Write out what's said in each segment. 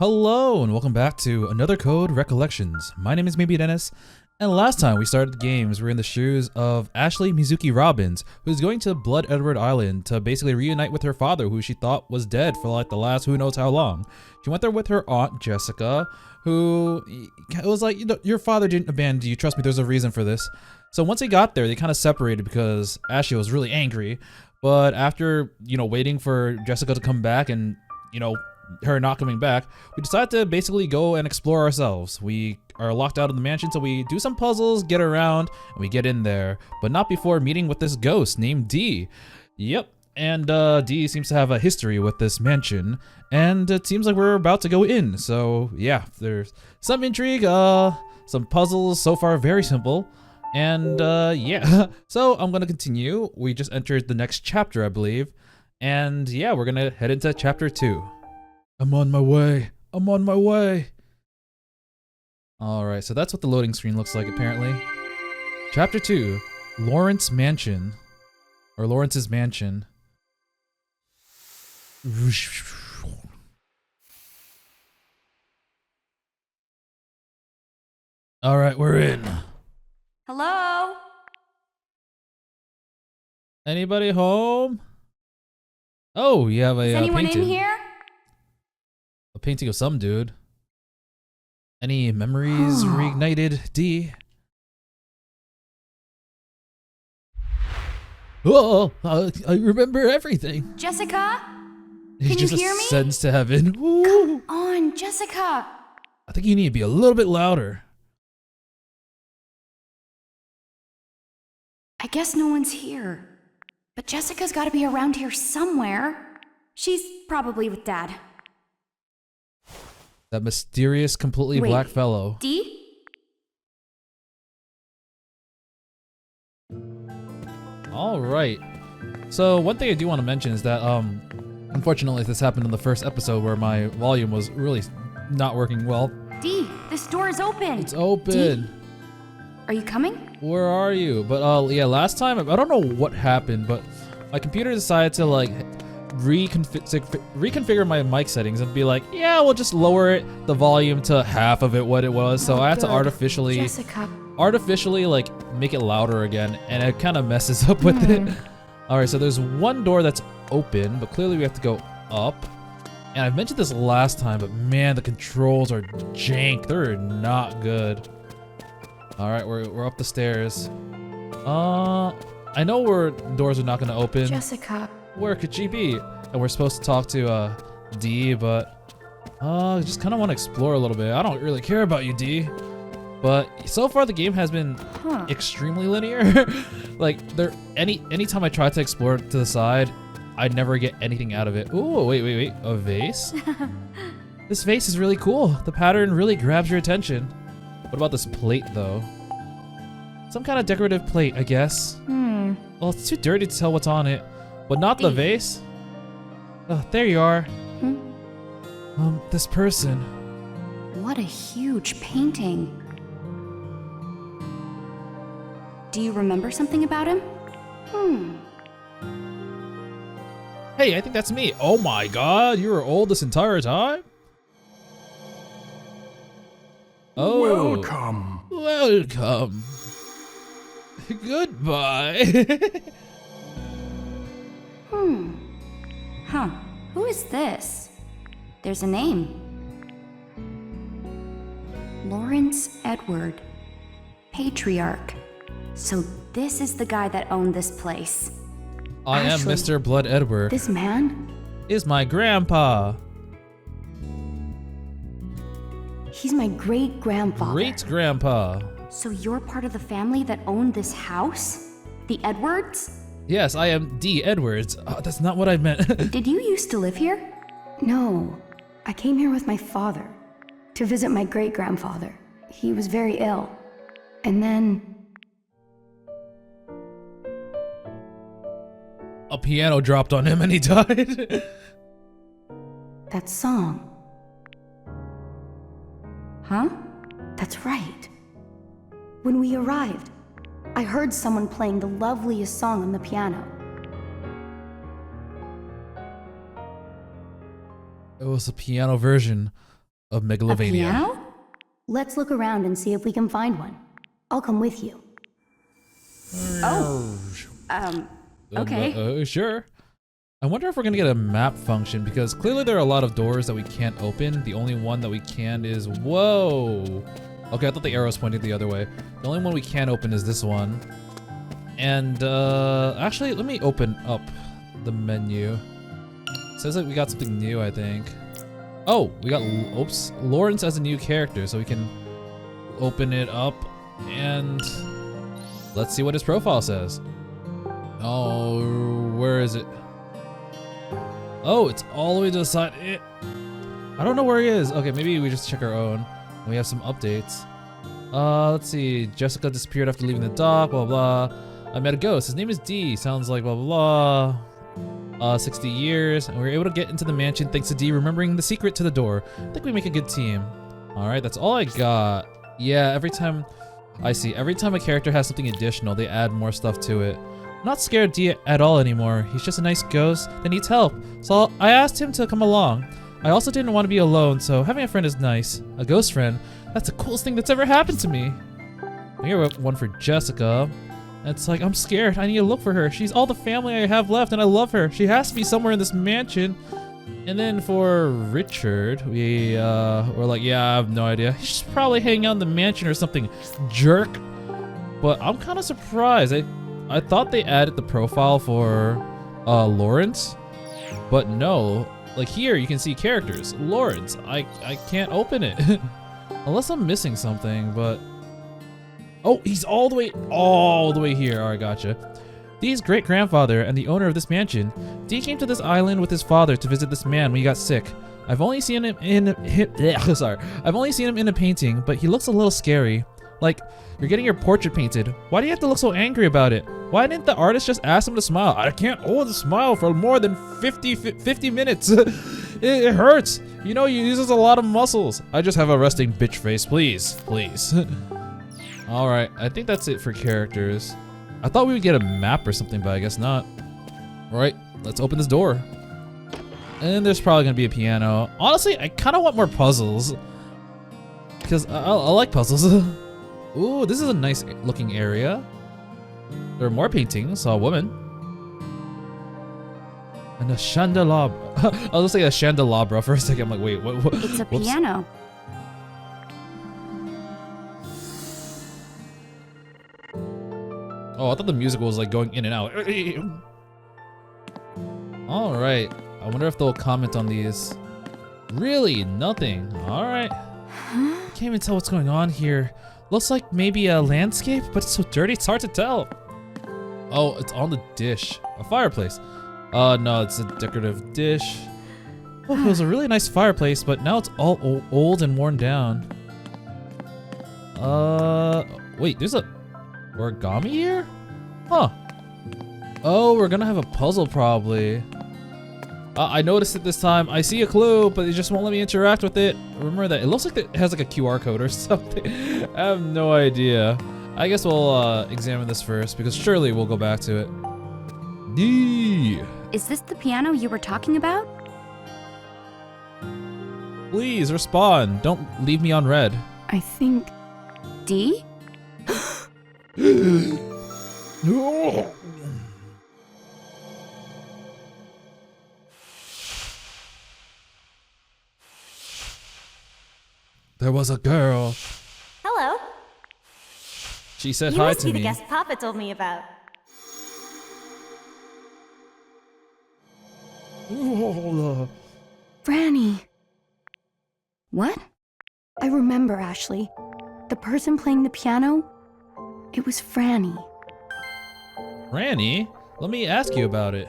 Hello and welcome back to another code Recollections. My name is Maybe Dennis, and last time we started the games, we were in the shoes of Ashley Mizuki Robbins, who's going to Blood Edward Island to basically reunite with her father, who she thought was dead for like the last who knows how long. She went there with her aunt Jessica, who was like, you know, your father didn't abandon you, trust me, there's a reason for this. So once they got there, they kind of separated because Ashley was really angry, but after, waiting for Jessica to come back and, her not coming back, we decided to basically go and explore ourselves. We are locked out of the mansion, so we do some puzzles, get around, and we get in there, but not before meeting with this ghost named D. Yep, and D seems to have a history with this mansion, and it seems like we're about to go in. So yeah, there's some intrigue, some puzzles, so far very simple, and yeah. So I'm gonna continue. We just entered the next chapter, I believe, and yeah, we're gonna head into chapter 2. I'm on my way. I'm on my way. Alright, so that's what the loading screen looks like apparently. Chapter 2, Lawrence's Mansion. Or Lawrence's Mansion. Alright, we're in. Hello? Anybody home? Oh, you have a Is anyone painting. in here? A painting of some dude. Any memories reignited, D? Oh, I remember everything. Jessica? He Can just you hear me? ascends to heaven. Woo. Come on, Jessica. I think you need to be a little bit louder. I guess no one's here. But Jessica's gotta be around here somewhere. She's probably with Dad. That mysterious, completely Wait, black fellow. D? Alright. So one thing I do want to mention is that, unfortunately this happened in the first episode where my volume was really not working well. D, this door is open. It's open. D? Are you coming? Where are you? But yeah, last time, I don't know what happened, but my computer decided to like reconfigure my mic settings and be like, yeah, we'll just lower the volume to half of it what it was. So I had to artificially like make it louder again, and it kind of messes up with it. All right, so there's one door that's open, but clearly we have to go up. And I've mentioned this last time, but man, the controls are jank. They're not good. All right, we're up the stairs. I know where doors are not gonna open. Jessica. Where could she be? And we're supposed to talk to D, but just kind of want to explore a little bit. I don't really care about you, D. But so far the game has been extremely linear. Like anytime I try to explore to the side, I never get anything out of it. Ooh, wait, a vase? This vase is really cool. The pattern really grabs your attention. What about this plate though? Some kind of decorative plate, I guess. Well, it's too dirty to tell what's on it. But not the vase. Oh, there you are. This person. What a huge painting. Do you remember something about him? Hey, I think that's me. Oh my god, you were old this entire time? Oh. Welcome. Goodbye. Who is this? There's a name. Lawrence Edward, Patriarch. So this is the guy that owned this place. I am Ashley, Mr. Blood Edward. This man? Is my grandpa. He's my great-grandfather. Great-grandpa. So you're part of the family that owned this house? The Edwards? Yes, I am D. Edwards. That's not what I meant. Did you used to live here? No, I came here with my father to visit my great-grandfather. He was very ill. And then... a piano dropped on him and he died. that song. Huh? That's right. When we arrived, I heard someone playing the loveliest song on the piano. It was a piano version of A Megalovania. piano? Let's look around and see if we can find one. I'll come with you. Oh. Okay. Sure. I wonder if we're gonna get a map function because clearly there are a lot of doors that we can't open. The only one that we can is, whoa. Okay, I thought the arrow's pointing the other way. The only one we can open is this one. And actually, let me open up the menu. It says that we got something new, I think. Oh, we got, oops, Lawrence as a new character, so we can open it up and let's see what his profile says. Oh, where is it? Oh, it's all the way to the side. I don't know where he is. Okay, maybe we just check our own. We have some updates. Let's see. Jessica disappeared after leaving the dock, blah, blah. I met a ghost. His name is D. Sounds like blah, blah, blah. 60 years. And we were able to get into the mansion thanks to D remembering the secret to the door. I think we make a good team. All right, that's all I got. Yeah, every time a character has something additional, they add more stuff to it. I'm not scared of D at all anymore. He's just a nice ghost that needs help. So I asked him to come along. I also didn't want to be alone, so having a friend is nice. A ghost friend, that's the coolest thing that's ever happened to me. Here, one for Jessica. It's like, I'm scared. I need to look for her. She's all the family I have left, and I love her. She has to be somewhere in this mansion. And then for Richard, we were like, yeah, I have no idea. She's probably hanging out in the mansion or something, jerk. But I'm kind of surprised. I thought they added the profile for Lawrence, but no. Like here, you can see characters. Lawrence, I can't open it. Unless I'm missing something, but... Oh, he's all the way here. All right, gotcha. Dee's great-grandfather and the owner of this mansion. Dee came to this island with his father to visit this man when he got sick. I've only seen him in a painting, but he looks a little scary. Like, you're getting your portrait painted. Why do you have to look so angry about it? Why didn't the artist just ask him to smile? I can't hold a smile for more than 50 minutes. It hurts. You know, he uses a lot of muscles. I just have a resting bitch face, please. All right, I think that's it for characters. I thought we would get a map or something, but I guess not. All right, let's open this door. And there's probably gonna be a piano. Honestly, I kind of want more puzzles. Because I like puzzles. Ooh, this is a nice looking area. There are more paintings. Saw a woman. And a candelabra. I was gonna say a candelabra for a second. I'm like, wait, what? It's a Whoops. piano. Oh, I thought the music was like going in and out. All right. I wonder if they'll comment on these. Really? Nothing. All right. Can't even tell what's going on here. Looks like maybe a landscape, but it's so dirty it's hard to tell. Oh, it's on the dish. A fireplace. No, it's a decorative dish. Oh, it was a really nice fireplace, but now it's all old and worn down. Wait, there's a origami here? Huh. Oh, we're gonna have a puzzle probably. I noticed it this time. I see a clue, but it just won't let me interact with it. Remember that. It looks like it has like a QR code or something. I have no idea. I guess we'll examine this first because surely we'll go back to it. D. Is this the piano you were talking about? Please respond. Don't leave me on red. I think... D? No. There was a girl. Hello. She said You hi must to be me. the guest Papa told me about. Franny. What? I remember, Ashley. The person playing the piano, it was Franny. Franny, let me ask you about it.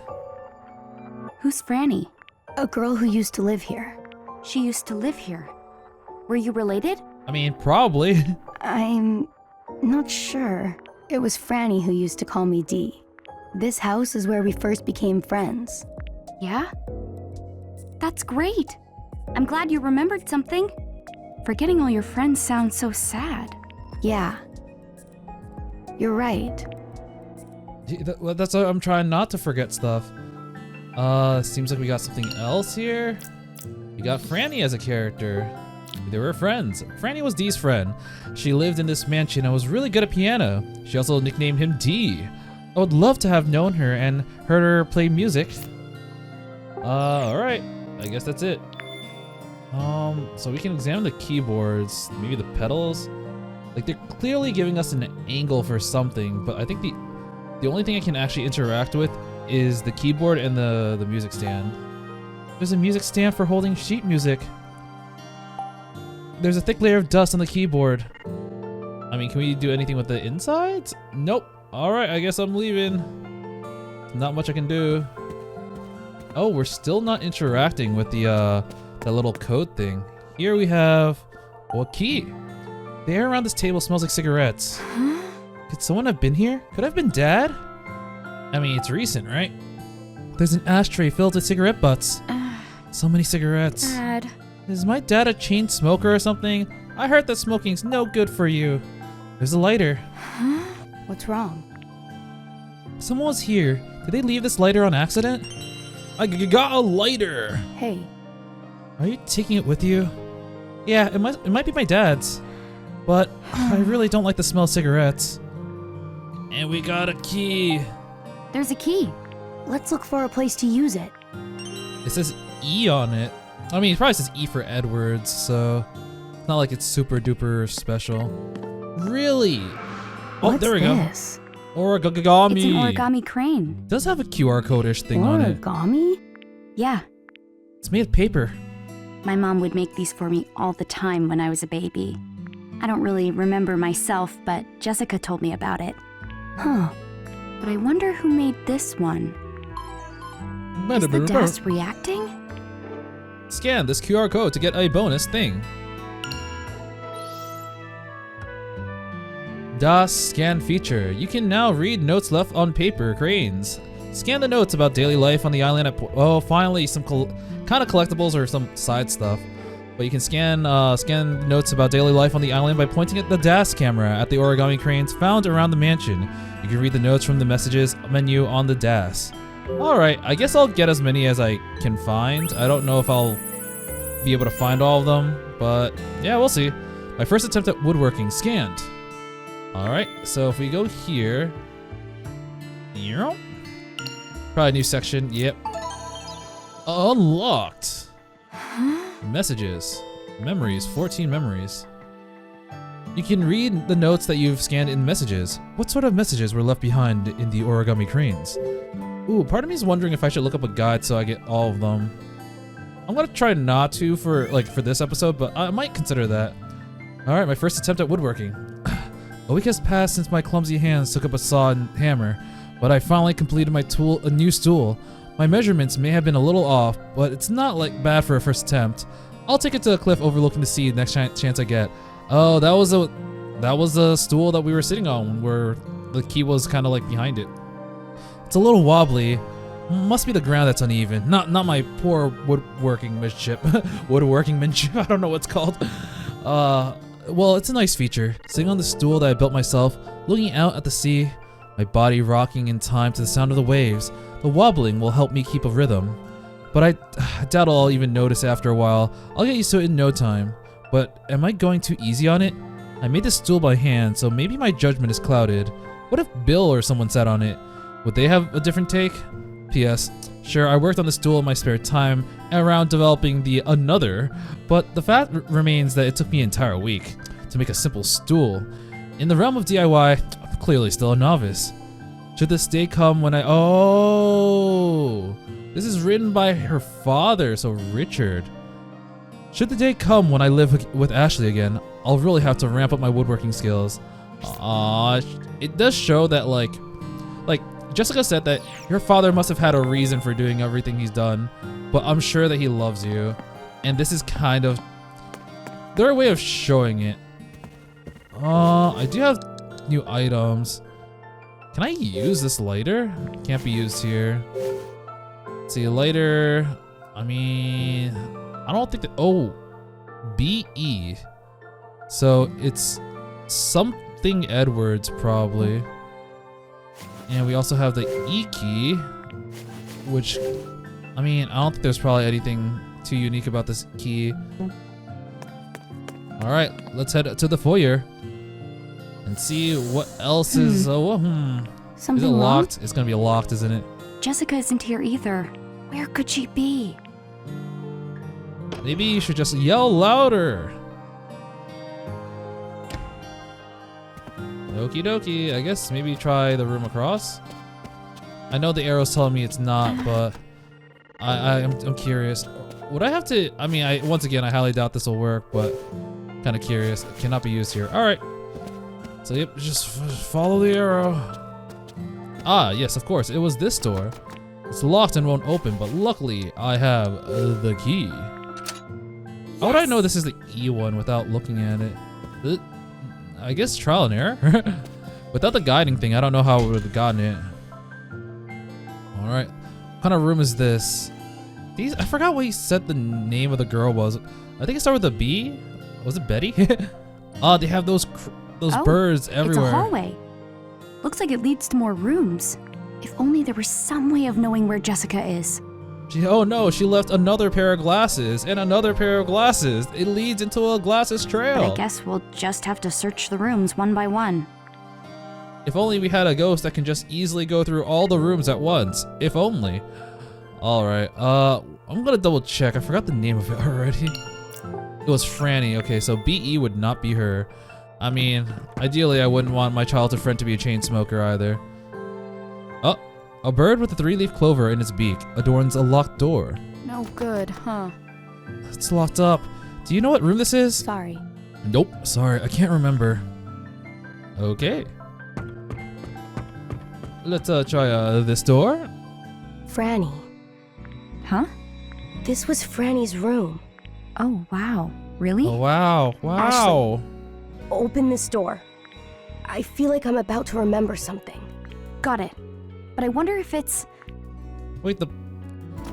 Who's Franny? A girl who used to live here. She used to live here. Were you related? I mean, probably. I'm not sure. It was Franny who used to call me Dee. This house is where we first became friends. Yeah? That's great. I'm glad you remembered something. Forgetting all your friends sounds so sad. Yeah. You're right. That's why I'm trying not to forget stuff. Seems like we got something else here. We got Franny as a character. They were friends. Franny was Dee's friend. She lived in this mansion and was really good at piano. She also nicknamed him Dee. I would love to have known her and heard her play music. Alright. I guess that's it. So we can examine the keyboards, maybe the pedals. Like, they're clearly giving us an angle for something, but I think the only thing I can actually interact with is the keyboard and the music stand. There's a music stand for holding sheet music. There's a thick layer of dust on the keyboard. I mean, can we do anything with the insides? Nope. Alright, I guess I'm leaving. Not much I can do. Oh, we're still not interacting with the little code thing. Here we have a key. The air around this table smells like cigarettes. Could someone have been here? Could have been Dad? I mean, it's recent, right? There's an ashtray filled with cigarette butts. So many cigarettes. Dad. Is my dad a chain smoker or something? I heard that smoking's no good for you. There's a lighter. What's wrong? Someone was here. Did they leave this lighter on accident? I got a lighter. Hey, Are you taking it with you? Yeah, it might be my dad's. But I really don't like the smell of cigarettes. And we got a key. There's a key. let's look for a place to use it. It says E on it. I mean, it probably says E for Edwards, so it's not like it's super duper special. Really? Oh, What's there we go. this? Origami. It's an origami crane. It does have a QR code-ish thing on it. Origami? Yeah, It's made of paper. my mom would make these for me all the time when I was a baby. I don't really remember myself, but Jessica told me about it. Huh. But I wonder who made this one. Is the dust reacting? Scan this QR code to get a bonus thing. DAS scan feature. You can now read notes left on paper cranes. Scan the notes about daily life on the island at oh, finally some kind of collectibles or some side stuff. But you can scan notes about daily life on the island by pointing at the DAS camera at the origami cranes found around the mansion. You can read the notes from the messages menu on the DAS. Alright, I guess I'll get as many as I can find. I don't know if I'll be able to find all of them, but yeah, we'll see. My first attempt at woodworking scanned. Alright, so if we go here. Probably a new section, yep. Unlocked. Messages. Memories, 14 memories. You can read the notes that you've scanned in messages. What sort of messages were left behind in the origami cranes? Ooh, part of me is wondering if I should look up a guide so I get all of them. I'm gonna try not to for this episode, but I might consider that. Alright, my first attempt at woodworking. A week has passed since my clumsy hands took up a saw and hammer, but I finally completed my a new stool. My measurements may have been a little off, but it's not like bad for a first attempt. I'll take it to a cliff overlooking the sea next chance I get. Oh, that was the stool that we were sitting on where the key was kind of like behind it. It's a little wobbly. Must be the ground that's uneven. Not my poor woodworkmanship. Woodworkmanship. I don't know what it's called. Well, it's a nice feature. Sitting on the stool that I built myself, looking out at the sea, my body rocking in time to the sound of the waves. The wobbling will help me keep a rhythm. But I doubt I'll even notice after a while. I'll get used to it in no time. But am I going too easy on it? I made this stool by hand, so maybe my judgment is clouded. What if Bill or someone sat on it? Would they have a different take? P.S. Sure, I worked on the stool in my spare time around developing the another, but the fact remains that it took me an entire week to make a simple stool. In the realm of DIY, I'm clearly still a novice. Should this day come when this is written by her father, so Richard. Should the day come when I live with Ashley again, I'll really have to ramp up my woodworking skills. It does show that like Jessica said that your father must have had a reason for doing everything he's done, but I'm sure that he loves you. And this is kind of their way of showing it. I do have new items. Can I use this lighter? Can't be used here. Let's see, lighter. I mean, I don't think that. Oh, BE. So it's something Edwards probably. And we also have the E key, which, I mean, I don't think there's probably anything too unique about this key. All right, let's head to the foyer and see what else is. Is it Something wrong? locked? It's gonna be locked, isn't it? Jessica isn't here either. Where could she be? Maybe you should just yell louder. Okie dokie. I guess maybe try the room across. I know the arrow's telling me it's not, but I'm curious. Would I have to? I mean, once again, I highly doubt this will work, but kind of curious. It cannot be used here. All right. So yep, just follow the arrow. Ah, yes, of course. It was this door. It's locked and won't open, but luckily I have the key. How would I know this is the E one without looking at it? I guess trial and error. Without the guiding thing, I don't know how I would have gotten it. All right, what kind of room is this? I forgot what he said the name of the girl was. I think it started with a B. Was it Betty? Oh, they have those birds everywhere. It's a hallway. Looks like it leads to more rooms. If only there was some way of knowing where Jessica is. Oh no, she left another pair of glasses and another pair of glasses. It leads into a glasses trail. But I guess we'll just have to search the rooms one by one. If only we had a ghost that can just easily go through all the rooms at once. If only. All right, I'm gonna double check. I forgot the name of it already. It was Franny. Okay, so BE would not be her. I mean, ideally I wouldn't want my childhood friend to be a chain smoker either. Oh, a bird with a 3-leaf clover in its beak adorns a locked door. No good, huh? It's locked up. Do you know what room this is? Sorry. Nope, sorry, I can't remember. Okay. Let's try this door. Franny. Huh? This was Franny's room. Oh, wow. Really? Oh, wow, wow. Open this door. I feel like I'm about to remember something. Got it. But I wonder if it's... Wait,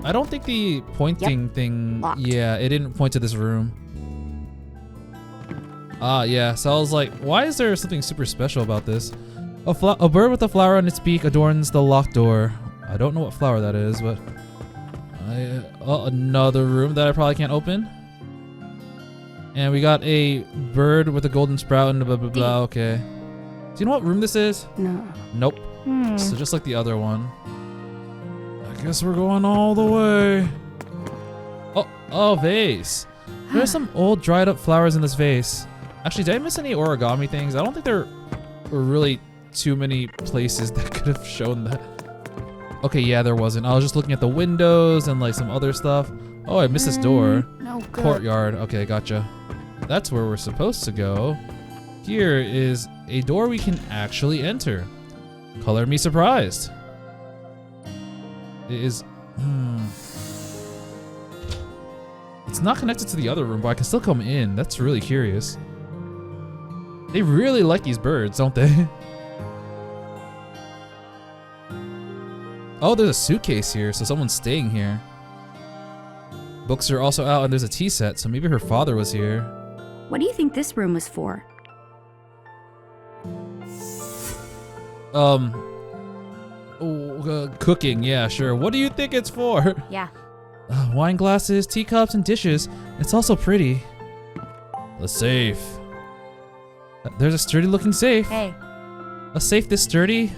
I don't think the pointing thing... Locked. Yeah, it didn't point to this room. Ah, yeah, so I was like, why is there something super special about this? A bird with a flower on its beak adorns the locked door. I don't know what flower that is, but... another room that I probably can't open. And we got a bird with a golden sprout and blah blah blah. Okay. Do you know what room this is? No. Nope. So just like the other one. I guess we're going all the way. Oh, vase. There's some old dried up flowers in this vase. Actually, did I miss any origami things? I don't think there were really too many places that could have shown that. Okay, yeah, there wasn't. I was just looking at the windows and like some other stuff. Oh, I missed this door. No good. Courtyard. Okay, gotcha. That's where we're supposed to go. Here is a door we can actually enter. Color me surprised. It is... It's not connected to the other room, but I can still come in. That's really curious. They really like these birds, don't they? Oh, there's a suitcase here, so someone's staying here. Books are also out, and there's a tea set, so maybe her father was here. What do you think this room was for? Cooking, yeah, sure. What do you think it's for? Yeah. Wine glasses, teacups, and dishes. It's also pretty. The safe. There's a sturdy-looking safe. Hey. A safe this sturdy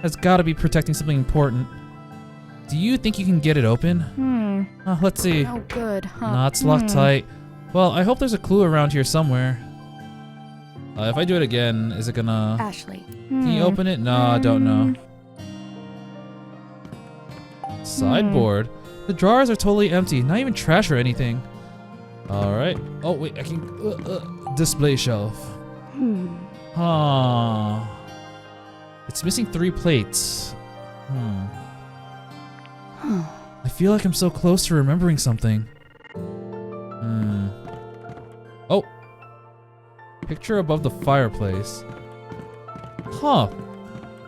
has got to be protecting something important. Do you think you can get it open? Let's see. No good, huh? Nah, it's locked tight. Well, I hope there's a clue around here somewhere. If I do it again, is it gonna... Ashley. Can you open it? No, I don't know. Sideboard. The drawers are totally empty. Not even trash or anything. Alright. Oh, wait. I can... display shelf. It's missing 3 plates. I feel like I'm so close to remembering something. Oh. Picture above the fireplace. Huh.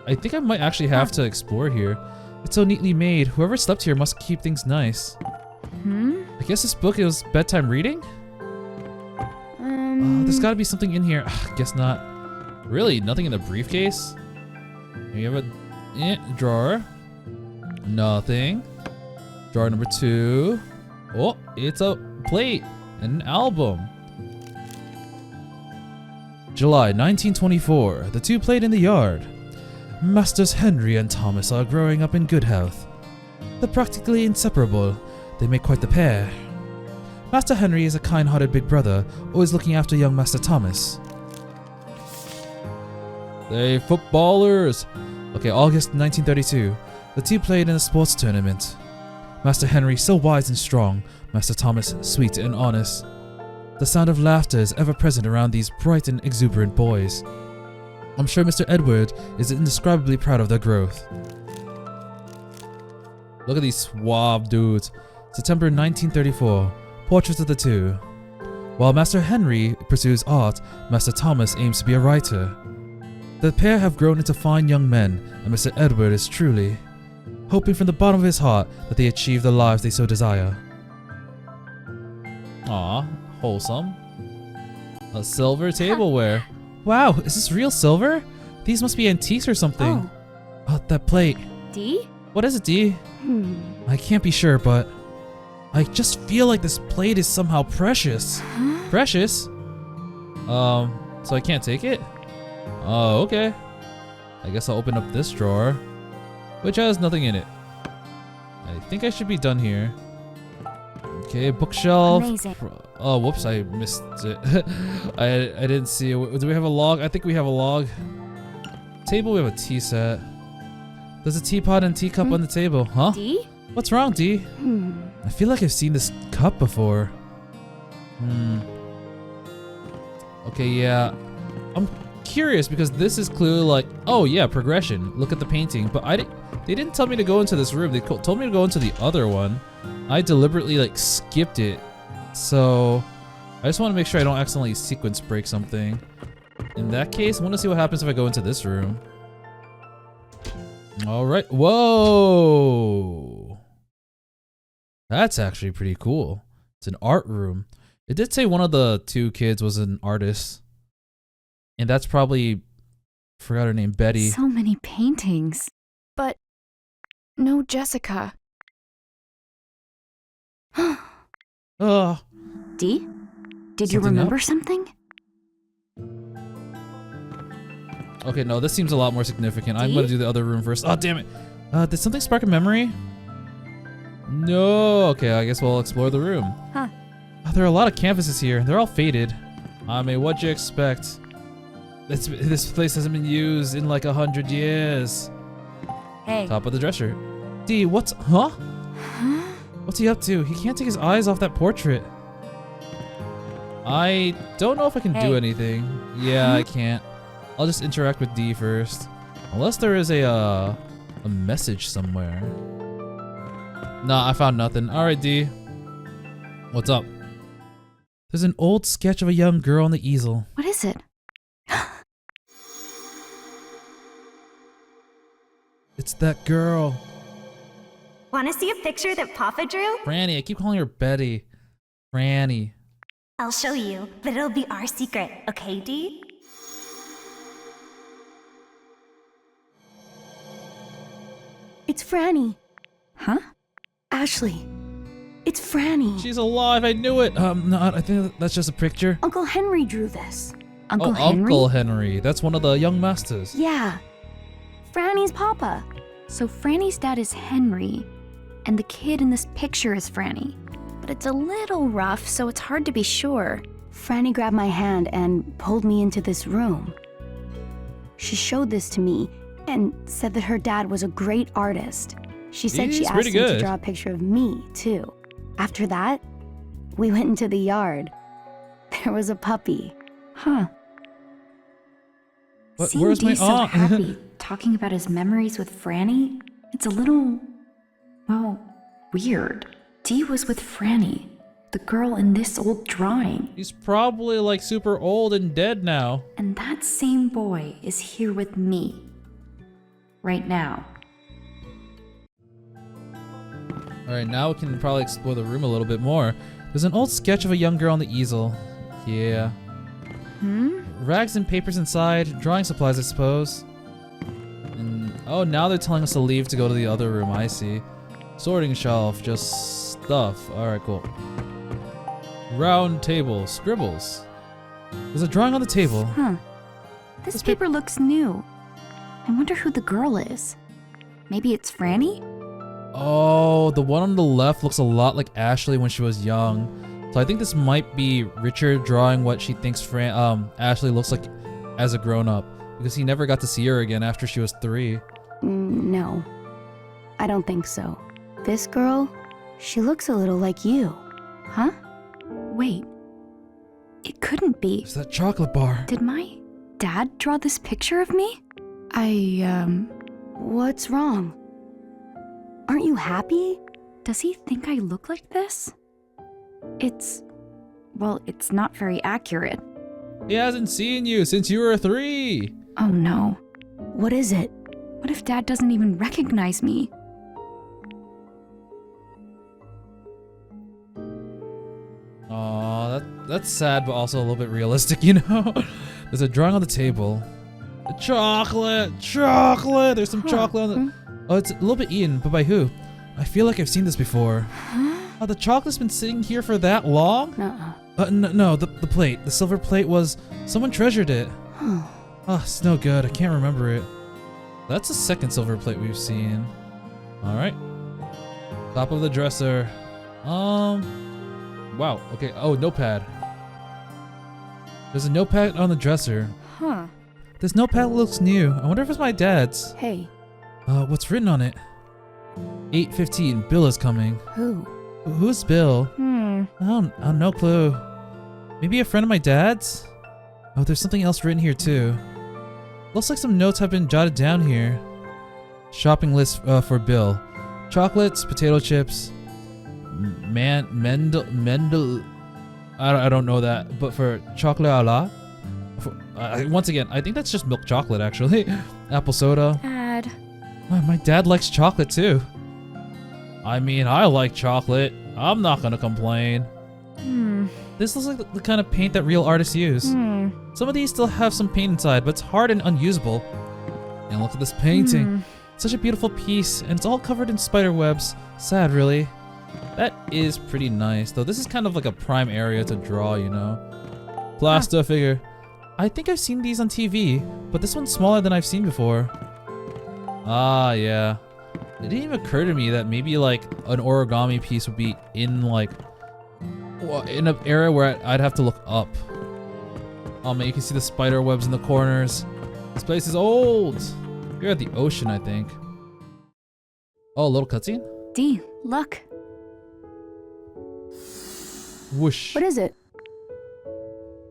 I think I might actually have to explore here. It's so neatly made. Whoever slept here must keep things nice. I guess this book is bedtime reading? There's gotta be something in here. Guess not. Really? Nothing in the briefcase? You have a drawer. Nothing. Drawer number 2. Oh, it's a plate and an album. July 1924. The two played in the yard. Masters Henry and Thomas are growing up in good health. They're practically inseparable. They make quite the pair. Master Henry is a kind-hearted big brother, always looking after young Master Thomas. They footballers. Okay, August 1932. The two played in a sports tournament. Master Henry so wise and strong, Master Thomas sweet and honest. The sound of laughter is ever present around these bright and exuberant boys. I'm sure Mr. Edward is indescribably proud of their growth. Look at these suave dudes. September 1934. Portraits of the two. While Master Henry pursues art, Master Thomas aims to be a writer. The pair have grown into fine young men, and Mr. Edward is truly hoping from the bottom of his heart that they achieve the lives they so desire. Aw, wholesome. A silver tableware. Wow, is this real silver? These must be antiques or something. Oh, that plate. Dee? What is it, Dee? I can't be sure, but I just feel like this plate is somehow precious. Precious? So I can't take it? Oh, okay. I guess I'll open up this drawer, which has nothing in it. I think I should be done here. Okay, bookshelf. Amazing. Oh, whoops, I missed it. I didn't see it. Do we have a log? I think we have a log. Table, we have a tea set. There's a teapot and teacup on the table, huh? Dee? What's wrong, Dee? I feel like I've seen this cup before. Okay, yeah. I'm curious because this is clearly like, oh yeah, progression. Look at the painting. But they didn't tell me to go into this room. They told me to go into the other one. I deliberately like skipped it. So I just want to make sure I don't accidentally sequence break something. In that case, I want to see what happens if I go into this room. All right. Whoa. That's actually pretty cool. It's an art room. It did say one of the two kids was an artist. And that's probably, forgot her name, Betty. So many paintings. But no Jessica. Ugh. Dee? Did you Something remember up? something? Okay, no, this seems a lot more significant. I'm Dee? gonna do the other room first. Oh, damn it. Did something spark a memory? No. Okay, I guess we'll explore the room. Huh. There are a lot of canvases here. They're all faded. I mean, what'd you expect? This place hasn't been used in like 100 years. Hey. Top of the dresser. Dee, what's... Huh? Huh? What's he up to? He can't take his eyes off that portrait. I don't know if I can do Hey. anything. Yeah, I can't. I'll just interact with Dee first. Unless there is a message somewhere. Nah, I found nothing. Alright, Dee. What's up? There's an old sketch of a young girl on the easel. What is it? It's that girl. Want to see a picture that Papa drew? Franny. I keep calling her Betty. Franny. I'll show you, but it'll be our secret, okay, Dee? It's Franny. Huh? Ashley. It's Franny. She's alive. I knew it. No, I think that's just a picture. Uncle Henry drew this. Uncle oh, Henry? Uncle Henry. That's one of the young masters. Yeah. Franny's papa. So Franny's dad is Henry, and the kid in this picture is Franny. But it's a little rough, so it's hard to be sure. Franny grabbed my hand and pulled me into this room. She showed this to me and said that her dad was a great artist. She said she He's asked pretty him to good. draw a picture of me, too. After that, we went into the yard. There was a puppy. Huh. What, where's my Dee's so aunt? happy, talking about his memories with Franny. It's a little, well, weird. Dee was with Franny, the girl in this old drawing. He's probably like super old and dead now. And that same boy is here with me. Right now. Alright, now we can probably explore the room a little bit more. There's an old sketch of a young girl on the easel. Yeah. Rags and papers inside. Drawing supplies, I suppose. And oh, now they're telling us to leave to go to the other room. I see. Sorting shelf. Just stuff. Alright, cool. Round table. Scribbles. There's a drawing on the table. Huh. This paper looks new. I wonder who the girl is. Maybe it's Franny? Oh, the one on the left looks a lot like Ashley when she was young. So I think this might be Richard drawing what she thinks Ashley looks like as a grown-up, because he never got to see her again after she was 3. No, I don't think so. This girl, she looks a little like you. Huh? Wait. It couldn't be. It's that chocolate bar. Did my dad draw this picture of me? What's wrong? Aren't you happy? Does he think I look like this? Well, it's not very accurate. He hasn't seen you since you were 3. Oh no. What is it? What if Dad doesn't even recognize me? Aw, that's sad, but also a little bit realistic, you know? There's a drawing on the table. Chocolate! Chocolate! There's some chocolate on the... Oh, it's a little bit eaten, but by who? I feel like I've seen this before. Oh, the chocolate's been sitting here for that long? No, the plate. The silver plate was... Someone treasured it. Oh, it's no good. I can't remember it. That's the second silver plate we've seen. Alright. Top of the dresser. Wow. Okay. Oh, notepad. There's a notepad on the dresser. Huh. This notepad looks new. I wonder if it's my dad's. Hey. What's written on it? 8:15. Bill is coming. Who? Who's Bill? I don't no clue. Maybe a friend of my dad's? Oh, there's something else written here too. Looks like some notes have been jotted down here. Shopping list for Bill. Chocolates, potato chips, Mendel. I don't know that, but for chocolate à la. Once again, I think that's just milk chocolate actually. Apple soda. Dad. My dad likes chocolate too. I mean, I like chocolate. I'm not gonna complain. This looks like the kind of paint that real artists use. Some of these still have some paint inside, but it's hard and unusable. And look at this painting. Such a beautiful piece, and it's all covered in spider webs. Sad, really. That is pretty nice, though. This is kind of like a prime area to draw, you know. Plasta figure. I think I've seen these on TV, but this one's smaller than I've seen before. Ah, yeah. It didn't even occur to me that maybe like an origami piece would be in like in an area where I'd have to look up. Oh man, you can see the spider webs in the corners. This place is old. You're at the ocean, I think. Oh, a little cutscene? Dee, look. Whoosh. What is it?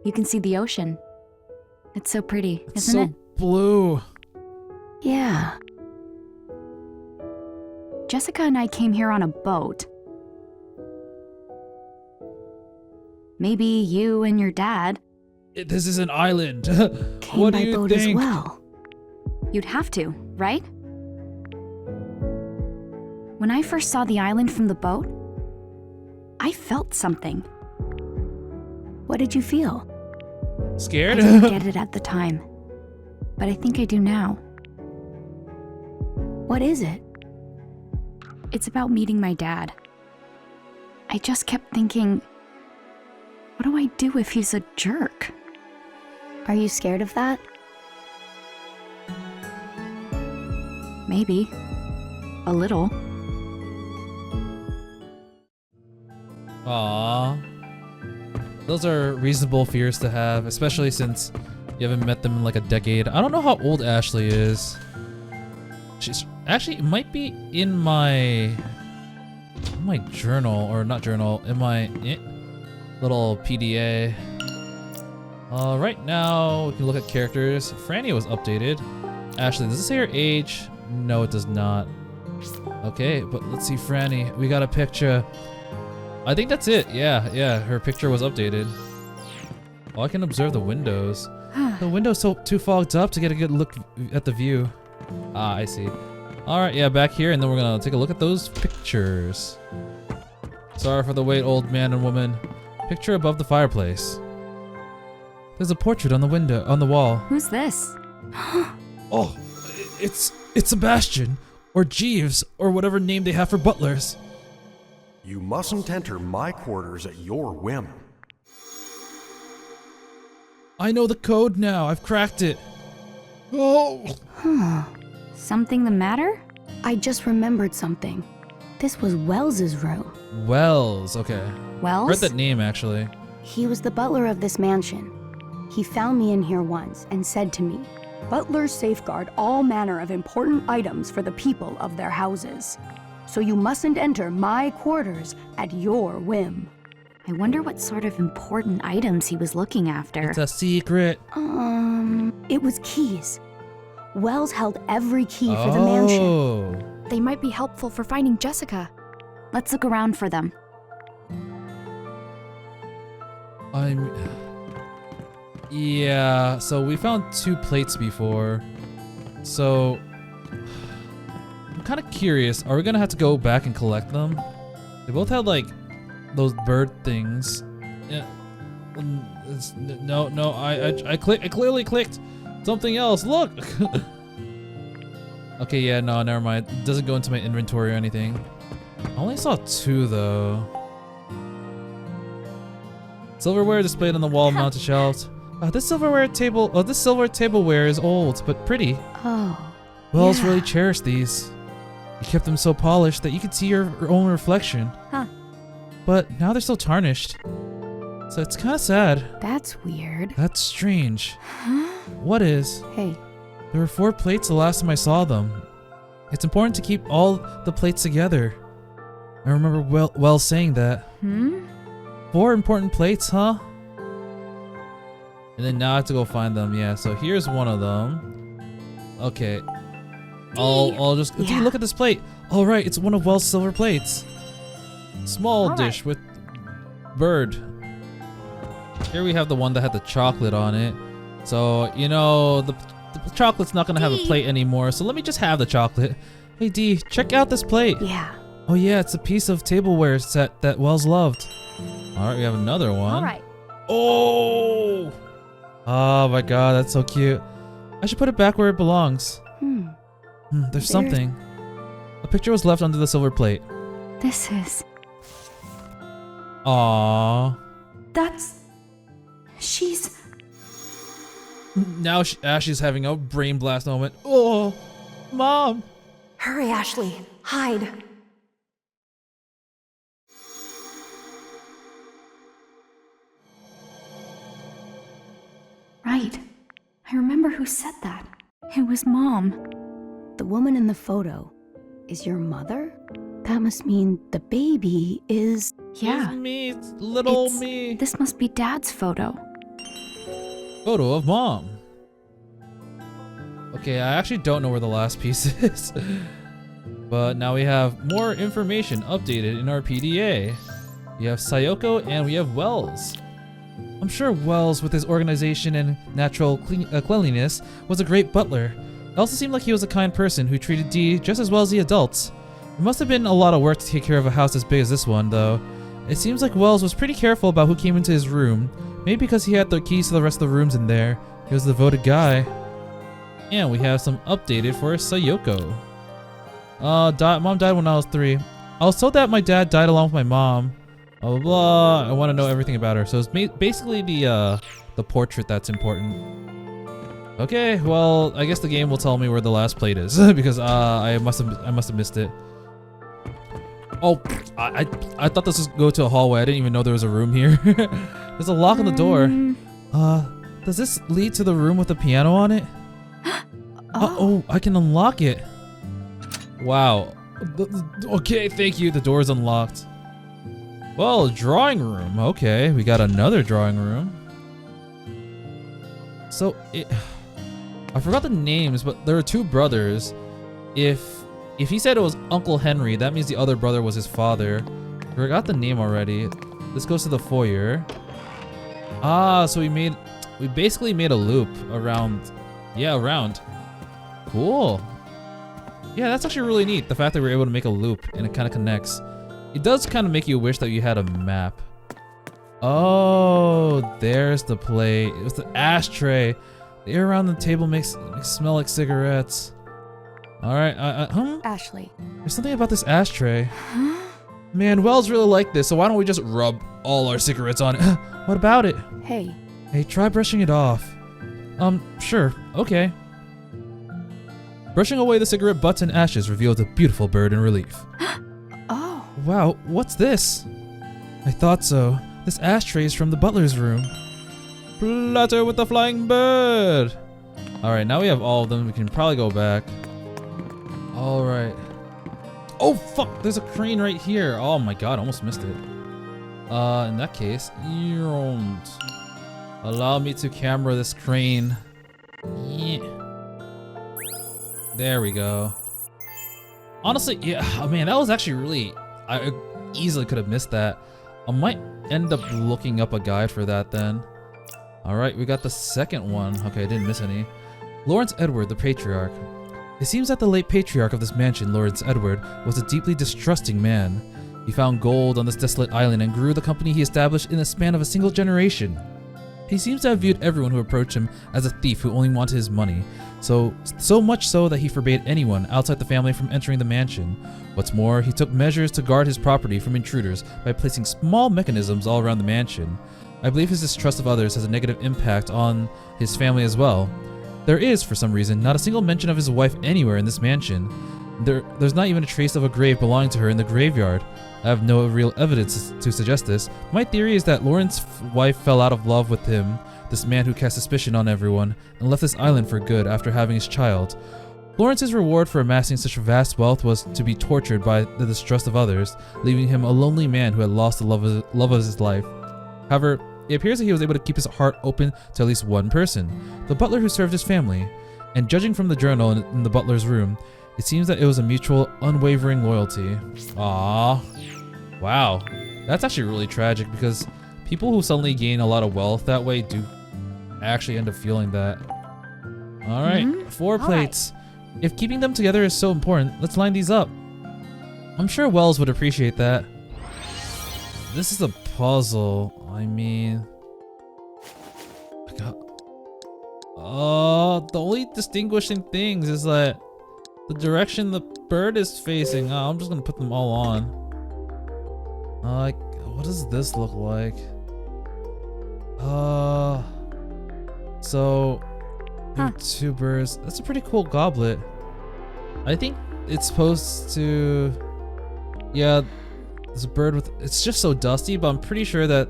You can see the ocean. It's so pretty, It's isn't so it? blue. Yeah. Jessica and I came here on a boat. Maybe you and your dad. This is an island. Came What by do you boat think? as well. You'd have to, right? When I first saw the island from the boat, I felt something. What did you feel? I Scared? didn't get it at the time, but I think I do now. What is it? It's about meeting my dad. I just kept thinking, what do I do if he's a jerk? Are you scared of that? Maybe. A little. Aww. Those are reasonable fears to have, especially since you haven't met them in like a decade. I don't know how old Ashley is. She's actually, it might be in my journal, or not journal, in my little PDA. Right now we can look at characters. Franny was updated. Ashley, does it say her age? No, it does not. Okay, but let's see Franny. We got a picture. I think that's it. Yeah, her picture was updated. Oh, I can observe the windows. The window's too fogged up to get a good look at the view. Ah, I see. Alright, yeah, back here, and then we're gonna take a look at those pictures. Sorry for the wait, old man and woman. Picture above the fireplace. There's a portrait on the window, on the wall. Who's this? Oh, it's Sebastian, or Jeeves, or whatever name they have for butlers. You mustn't enter my quarters at your whim. I know the code now. I've cracked it. Oh. Something the matter? I just remembered something. This was Wells's room. Wells. Okay. Wells? Heard that name actually. He was the butler of this mansion. He found me in here once and said to me, "Butlers safeguard all manner of important items for the people of their houses. So you mustn't enter my quarters at your whim." I wonder what sort of important items he was looking after. It's a secret. It was keys. Wells held every key for the mansion. Oh. They might be helpful for finding Jessica. Let's look around for them. Yeah, so we found 2 plates before. So I'm kind of curious. Are we gonna have to go back and collect them? They both had like those bird things. Yeah. No. I clearly clicked something else. Look. Okay, yeah, no, never mind. It doesn't go into my inventory or anything. I only saw 2 though. Silverware displayed on the wall-mounted shelves. This silver tableware is old but pretty. Oh. Wells yeah. really cherished these. He kept them so polished that you could see your own reflection. Huh. But now they're so tarnished. So it's kind of sad. That's weird. That's strange. What is? Hey, There were 4 plates the last time I saw them. It's important to keep all the plates together. I remember Wells saying that. 4 important plates, huh? And then now I have to go find them. Yeah, so here's one of them. Okay. I'll just Yeah. look at this plate. All right, it's one of Wells' silver plates. Small All dish with bird. Here we have the one that had the chocolate on it. So, you know, the chocolate's not gonna have a plate anymore, so let me just have the chocolate. Hey D, check out this plate. yeah. Oh yeah, it's a piece of tableware set that Wells loved. Alright, we have another one. All right. Oh! Oh my god, that's so cute. I should put it back where it belongs. There's something. A picture was left under the silver plate. This is... Aww. She's... Now Ashley's having a brain blast moment. Oh, Mom! Hurry, Ashley. Hide. Right. I remember who said that. It was Mom. The woman in the photo is your mother? That must mean the baby is... Yeah. It's me, it's little It's- me. This must be Dad's photo. Photo of Mom. Okay, I actually don't know where the last piece is. But now we have more information updated in our PDA. We have Sayoko and we have Wells. I'm sure Wells, with his organization and natural cleanliness, was a great butler. It also seemed like he was a kind person who treated Dee just as well as the adults. It must have been a lot of work to take care of a house as big as this one, though. It seems like Wells was pretty careful about who came into his room. Maybe because he had the keys to the rest of the rooms in there. He was a devoted guy. And we have some updated for Sayoko. Mom died when I was 3. I was told that my dad died along with my mom. Blah blah blah. I want to know everything about her. So it's basically the portrait that's important. Okay, well I guess the game will tell me where the last plate is because I must have missed it. Oh, I thought this was go to a hallway. I didn't even know there was a room here. There's a lock on the door. Does this lead to the room with the piano on it? Oh, I can unlock it. Wow. Okay, thank you. The door is unlocked. Well, drawing room. Okay, we got another drawing room. So I forgot the names, but there are 2 brothers. If he said it was Uncle Henry, that means the other brother was his father. I forgot the name already. This goes to the foyer. So we basically made a loop around. Yeah, around. Cool. Yeah, that's actually really neat. The fact that we're able to make a loop and it kind of connects. It does kind of make you wish that you had a map. Oh, there's the plate. It was the ashtray. The air around the table makes it smell like cigarettes. All right, Ashley. There's something about this ashtray. Man, Wells really liked this, so why don't we just rub all our cigarettes on it? What about it? Hey, Hey, try brushing it off. Sure, okay. Brushing away the cigarette butts and ashes revealed a beautiful bird in relief. Oh. Wow, what's this? I thought so. This ashtray is from the butler's room. Platter with the flying bird! Alright, now we have all of them. We can probably go back. Alright. Oh, fuck! There's a crane right here. Oh my god, almost missed it. In that case, allow me to camera this crane. Yeah. There we go. Honestly, yeah, oh man, that was actually really... I easily could have missed that. I might end up looking up a guide for that then. Alright, we got the second one. Okay, I didn't miss any. Lawrence Edward, the Patriarch. It seems that the late Patriarch of this mansion, Lawrence Edward, was a deeply distrusting man. He found gold on this desolate island and grew the company he established in the span of a single generation. He seems to have viewed everyone who approached him as a thief who only wanted his money, so much so that he forbade anyone outside the family from entering the mansion. What's more, he took measures to guard his property from intruders by placing small mechanisms all around the mansion. I believe his distrust of others has a negative impact on his family as well. There is, for some reason, not a single mention of his wife anywhere in this mansion. There's not even a trace of a grave belonging to her in the graveyard. I have no real evidence to suggest this. My theory is that Lauren's wife fell out of love with him, this man who cast suspicion on everyone, and left this island for good after having his child. Lawrence's reward for amassing such vast wealth was to be tortured by the distrust of others, leaving him a lonely man who had lost the love of his life. However, it appears that he was able to keep his heart open to at least one person, the butler who served his family. And judging from the journal in the butler's room, it seems that it was a mutual, unwavering loyalty. Aww. Wow. That's actually really tragic because people who suddenly gain a lot of wealth that way do actually end up feeling that. Alright, 4 plates. If keeping them together is so important, let's line these up. I'm sure Wells would appreciate that. This is a puzzle. I mean... the only distinguishing things is that the direction the bird is facing. I'm just gonna put them all on. What does this look like? So there are 2 birds. That's a pretty cool goblet. I think it's supposed to... Yeah, there's a bird with... It's just so dusty, but I'm pretty sure that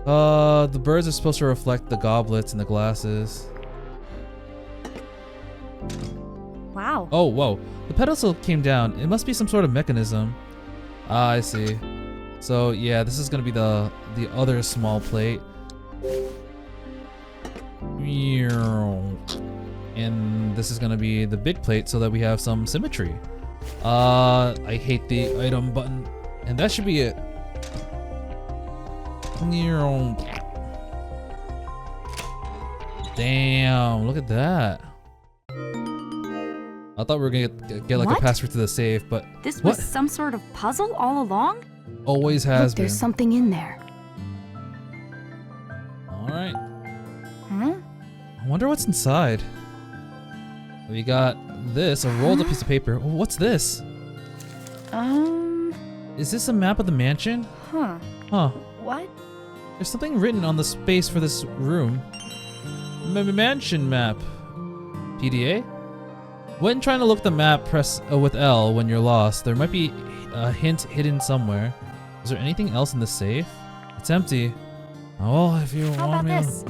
the birds are supposed to reflect the goblets and the glasses. Wow. Oh, whoa. The pedestal came down. It must be some sort of mechanism. Ah, I see. So, yeah, this is gonna be the other small plate. And this is gonna be the big plate so that we have some symmetry. I hate the item button. And that should be it. Damn, look at that. I thought we were gonna get like What? a password to the safe, but This what? was some sort of puzzle all along? Always has Look, been. there's something in there. Alright. Huh? I wonder what's inside. We got this, a rolled up piece of paper. Oh, what's this? Is this a map of the mansion? Huh. Huh. What? There's something written on the space for this room. Mansion map. PDA? When trying to look the map, press with L when you're lost. There might be a hint hidden somewhere. Is there anything else in the safe? It's empty. Oh, well, if you How want about me this?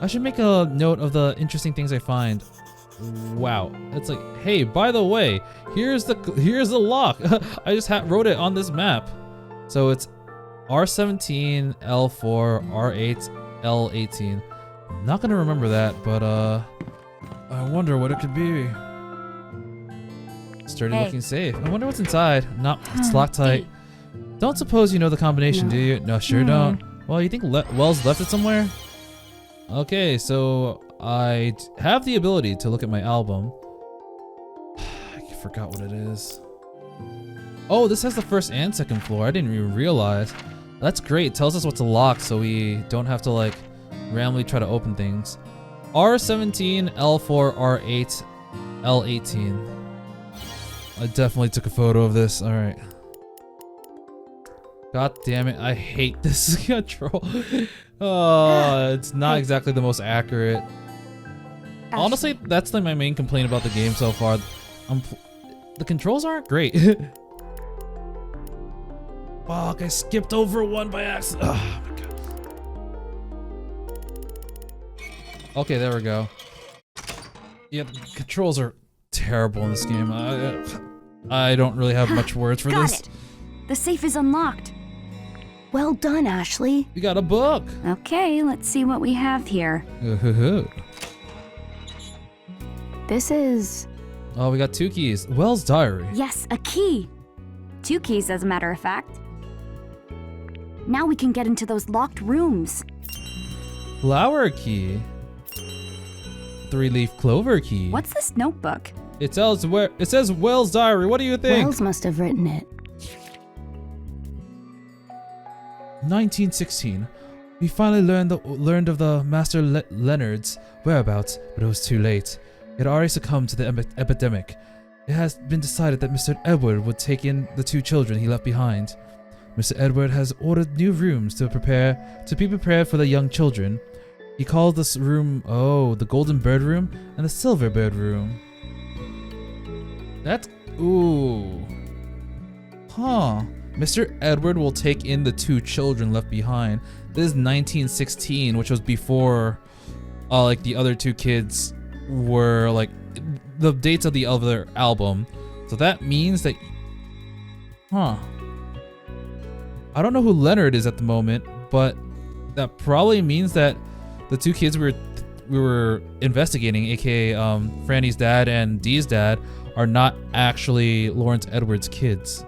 I should make a note of the interesting things I find. Wow. It's like, hey, by the way, here's the lock. I just wrote it on this map. So it's R17, L4, R8, L18. I'm not gonna remember that, but I wonder what it could be. Sturdy Hey. looking safe. I wonder what's inside. Nope, it's locked tight. Hey. Don't suppose you know the combination, do you? No, sure don't. Well, you think Wells left it somewhere? Okay, so I have the ability to look at my album. I forgot what it is. Oh, this has the first and second floor. I didn't even realize. That's great. It tells us what's locked so we don't have to like randomly try to open things. R17, L4, R8, L18. I definitely took a photo of this. All right. God damn it, I hate this control. Oh, it's not exactly the most accurate. Honestly, that's like my main complaint about the game so far. The controls aren't great. Fuck, I skipped over one by accident. Oh my god. Okay, there we go. Yeah, the controls are terrible in this game. I don't really have much words for Got this. it. The safe is unlocked. Well done, Ashley. We got a book. Okay, let's see what we have here. This is... Oh, we got 2 keys. Wells' diary. Yes, a key. 2 keys, as a matter of fact. Now we can get into those locked rooms. Flower key. 3-leaf clover key. What's this notebook? It says Wells' diary. What do you think? Wells must have written it. 1916. We finally learned of the Master Leonard's whereabouts, but it was too late. He had already succumbed to the epidemic. It has been decided that Mr. Edward would take in the 2 children he left behind. Mr. Edward has ordered new rooms to be prepared for the young children. He called this room, the Golden Bird Room and the Silver Bird Room. That's, ooh. Huh. Mr. Edward will take in the 2 children left behind. This is 1916, which was before, like, the other 2 kids were, like, the dates of the other album. So that means that, I don't know who Leonard is at the moment, but that probably means that the 2 kids we were investigating, aka Franny's dad and Dee's dad, are not actually Lawrence Edwards' kids.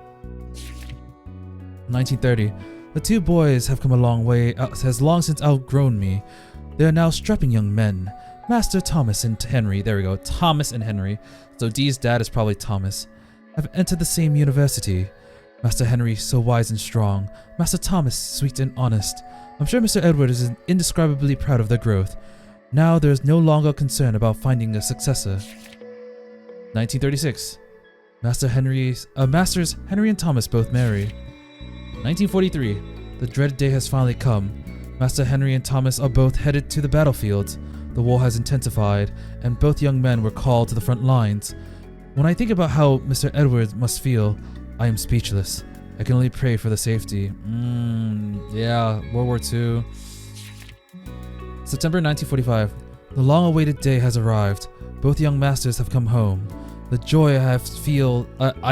1930. The 2 boys have come a long way, has long since outgrown me. They are now strapping young men. Master Thomas and Henry, there we go, Thomas and Henry. So Dee's dad is probably Thomas. Have entered the same university. Master Henry, so wise and strong. Master Thomas, sweet and honest. I'm sure Mr. Edward is indescribably proud of their growth. Now there is no longer concern about finding a successor. 1936. Masters Henry and Thomas both marry. 1943. The dreaded day has finally come. Master Henry and Thomas are both headed to the battlefield. The war has intensified, and both young men were called to the front lines. When I think about how Mr. Edwards must feel, I am speechless. I can only pray for the safety. Yeah, World War II. September 1945. The long-awaited day has arrived. Both young masters have come home. The joy I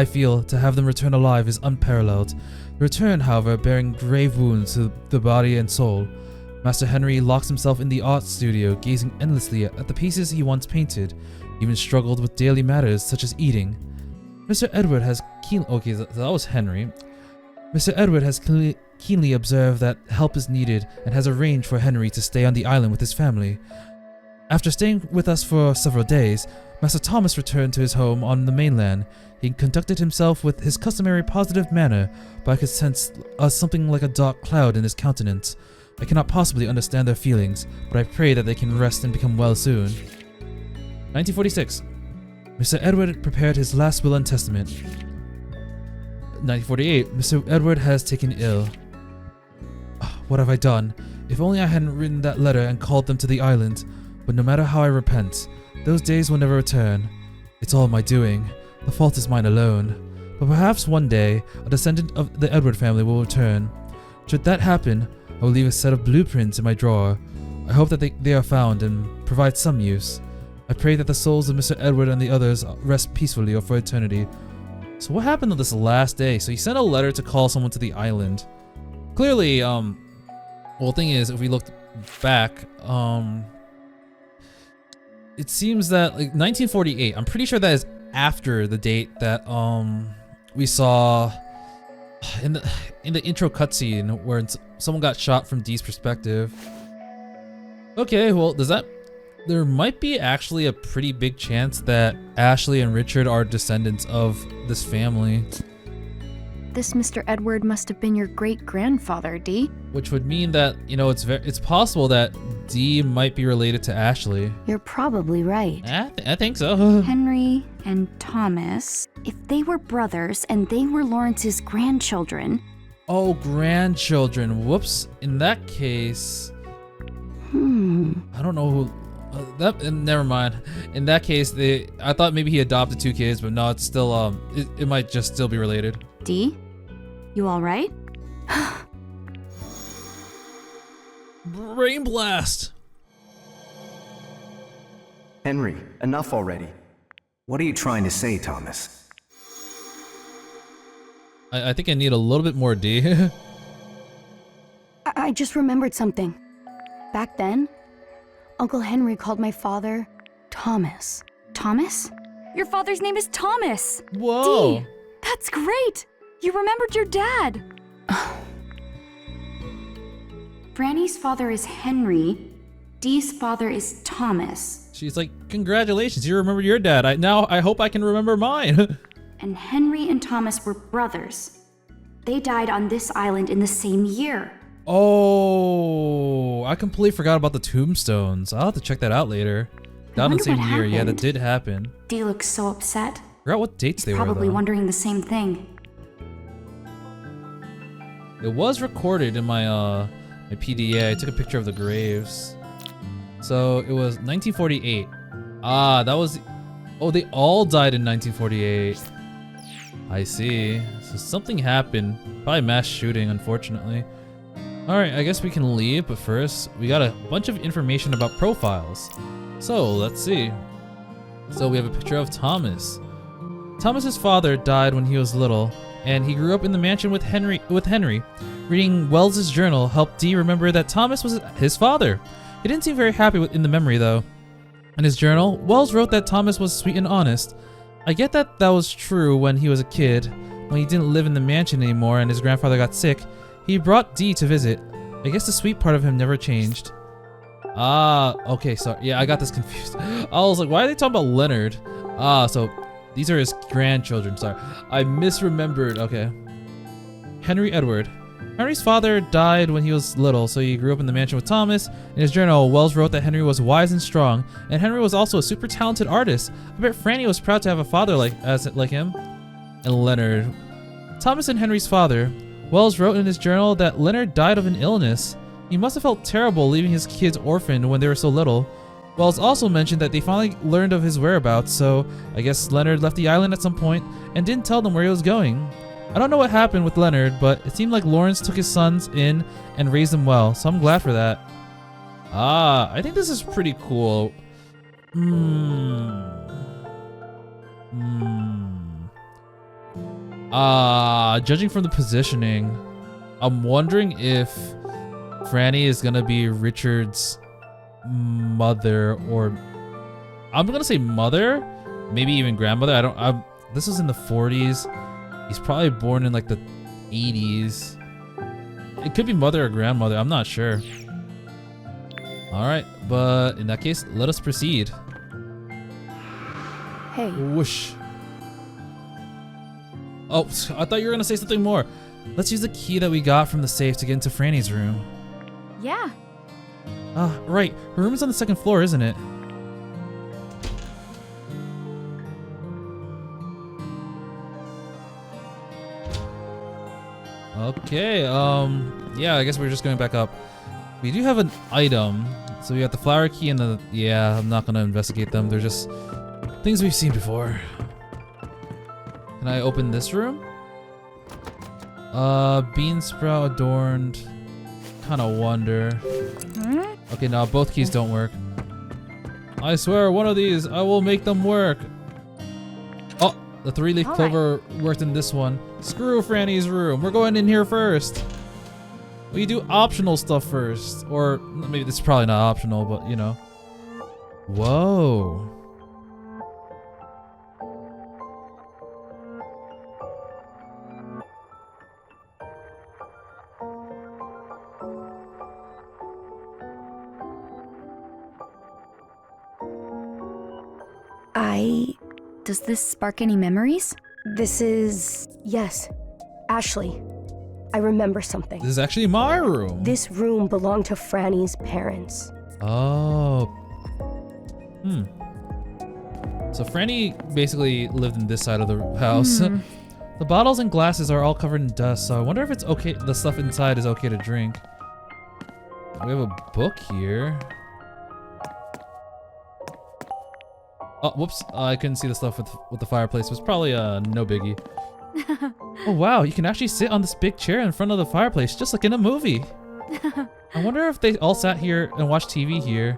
feel to have them return alive is unparalleled. They return, however, bearing grave wounds to the body and soul. Master Henry locks himself in the art studio, gazing endlessly at the pieces he once painted, even struggled with daily matters such as eating. Mr. Edward has that was Henry. Mr. Edward has keenly observed that help is needed and has arranged for Henry to stay on the island with his family. After staying with us for several days, Master Thomas returned to his home on the mainland. He conducted himself with his customary positive manner, but I could sense something like a dark cloud in his countenance. I cannot possibly understand their feelings, but I pray that they can rest and become well soon. 1946. Mr. Edward prepared his last will and testament. 1948. Mr. Edward has taken ill. What have I done? If only I hadn't written that letter and called them to the island. But no matter how I repent, those days will never return. It's all my doing. The fault is mine alone. But perhaps one day, a descendant of the Edward family will return. Should that happen, I will leave a set of blueprints in my drawer. I hope that they are found and provide some use. I pray that the souls of Mr. Edward and the others rest peacefully for eternity. So what happened on this last day? So he sent a letter to call someone to the island. Clearly, well, the thing is, if we looked back, it seems that like 1948, I'm pretty sure that is after the date that we saw in the intro cutscene where someone got shot from Dee's perspective. Okay, well, there might be actually a pretty big chance that Ashley and Richard are descendants of this family. This Mr. Edward must have been your great-grandfather, Dee. Which would mean that, it's possible that Dee might be related to Ashley. You're probably right. I think so. Henry and Thomas, if they were brothers and they were Lawrence's grandchildren, Oh, grandchildren. Whoops. In that case, I don't know who. Never mind. In that case, I thought maybe he adopted 2 kids, but no, it's still it might just still be related. Dee? You alright? Brain blast. Henry, enough already. What are you trying to say, Thomas? I think I need a little bit more D. I just remembered something. Back then, Uncle Henry called my father Thomas. Thomas? Your father's name is Thomas. Whoa. Dee, that's great. You remembered your dad. Franny's father is Henry. Dee's father is Thomas. She's like, congratulations, you remembered your dad. I hope I can remember mine. And Henry and Thomas were brothers. They died on this island in the same year. Oh, I completely forgot about the tombstones. I'll have to check that out later. Down in the same year, yeah, that did happen. Dee looks so upset. Forgot what dates they were, Probably though. wondering the same thing. It was recorded in my my PDA. I took a picture of the graves. So it was 1948. Ah, that was. Oh, they all died in 1948. I see. So something happened. Probably mass shooting, unfortunately. Alright, I guess we can leave, but first, we got a bunch of information about profiles. So, let's see. So we have a picture of Thomas. Thomas's father died when he was little, and he grew up in the mansion with Henry. Reading Wells's journal helped Dee remember that Thomas was his father. He didn't seem very happy in the memory, though. In his journal, Wells wrote that Thomas was sweet and honest. I get that was true when he was a kid. When he didn't live in the mansion anymore and his grandfather got sick, he brought Dee to visit. I guess the sweet part of him never changed. Ah, okay, sorry. Yeah, I got this confused. I was like, why are they talking about Leonard? Ah, so these are his grandchildren. Sorry, I misremembered. Okay. Henry Edward. Henry's father died when he was little, so he grew up in the mansion with Thomas. In his journal, Wells wrote that Henry was wise and strong, and Henry was also a super talented artist. I bet Franny was proud to have a father like him. And Leonard. Thomas and Henry's father. Wells wrote in his journal that Leonard died of an illness. He must have felt terrible leaving his kids orphaned when they were so little. Wells also mentioned that they finally learned of his whereabouts, so I guess Leonard left the island at some point and didn't tell them where he was going. I don't know what happened with Leonard, but it seemed like Lawrence took his sons in and raised them well, so I'm glad for that. Ah, I think this is pretty cool. Judging from the positioning, I'm wondering if Franny is gonna be Richard's mother, or I'm gonna say mother, maybe even grandmother. This is in the 40s. He's probably born in like the 80s. It could be mother or grandmother, I'm not sure. Alright, but in that case, let us proceed. Hey, Whoosh. Oh, I thought you were gonna say something more. Let's use the key that we got from the safe to get into Franny's room. Yeah. Ah, right. Her room is on the 2nd floor, isn't it? Okay, yeah, I guess we're just going back up. We do have an item. So we got the flower key and the, yeah, I'm not gonna investigate them. They're just things we've seen before. Can I open this room? Bean sprout adorned. Kinda wonder. Okay, now both keys don't work. I swear, one of these, I will make them work. Oh, the 3-leaf clover worked in this one. Screw Franny's room. We're going in here first. We do optional stuff first. Or maybe this is probably not optional, but you know. Whoa. Does this spark any memories? this is... Yes, Ashley. I remember something. This is actually my room. This room belonged to Franny's parents. Oh. So Franny basically lived in this side of the house. The The bottles and glasses are all covered in dust, so I wonder if it's okay. The stuff inside is okay to drink. We have a book here. Oh, whoops! I couldn't see the stuff with the fireplace. It was probably no biggie. Oh wow! You can actually sit on this big chair in front of the fireplace, just like in a movie. I wonder if they all sat here and watched TV here.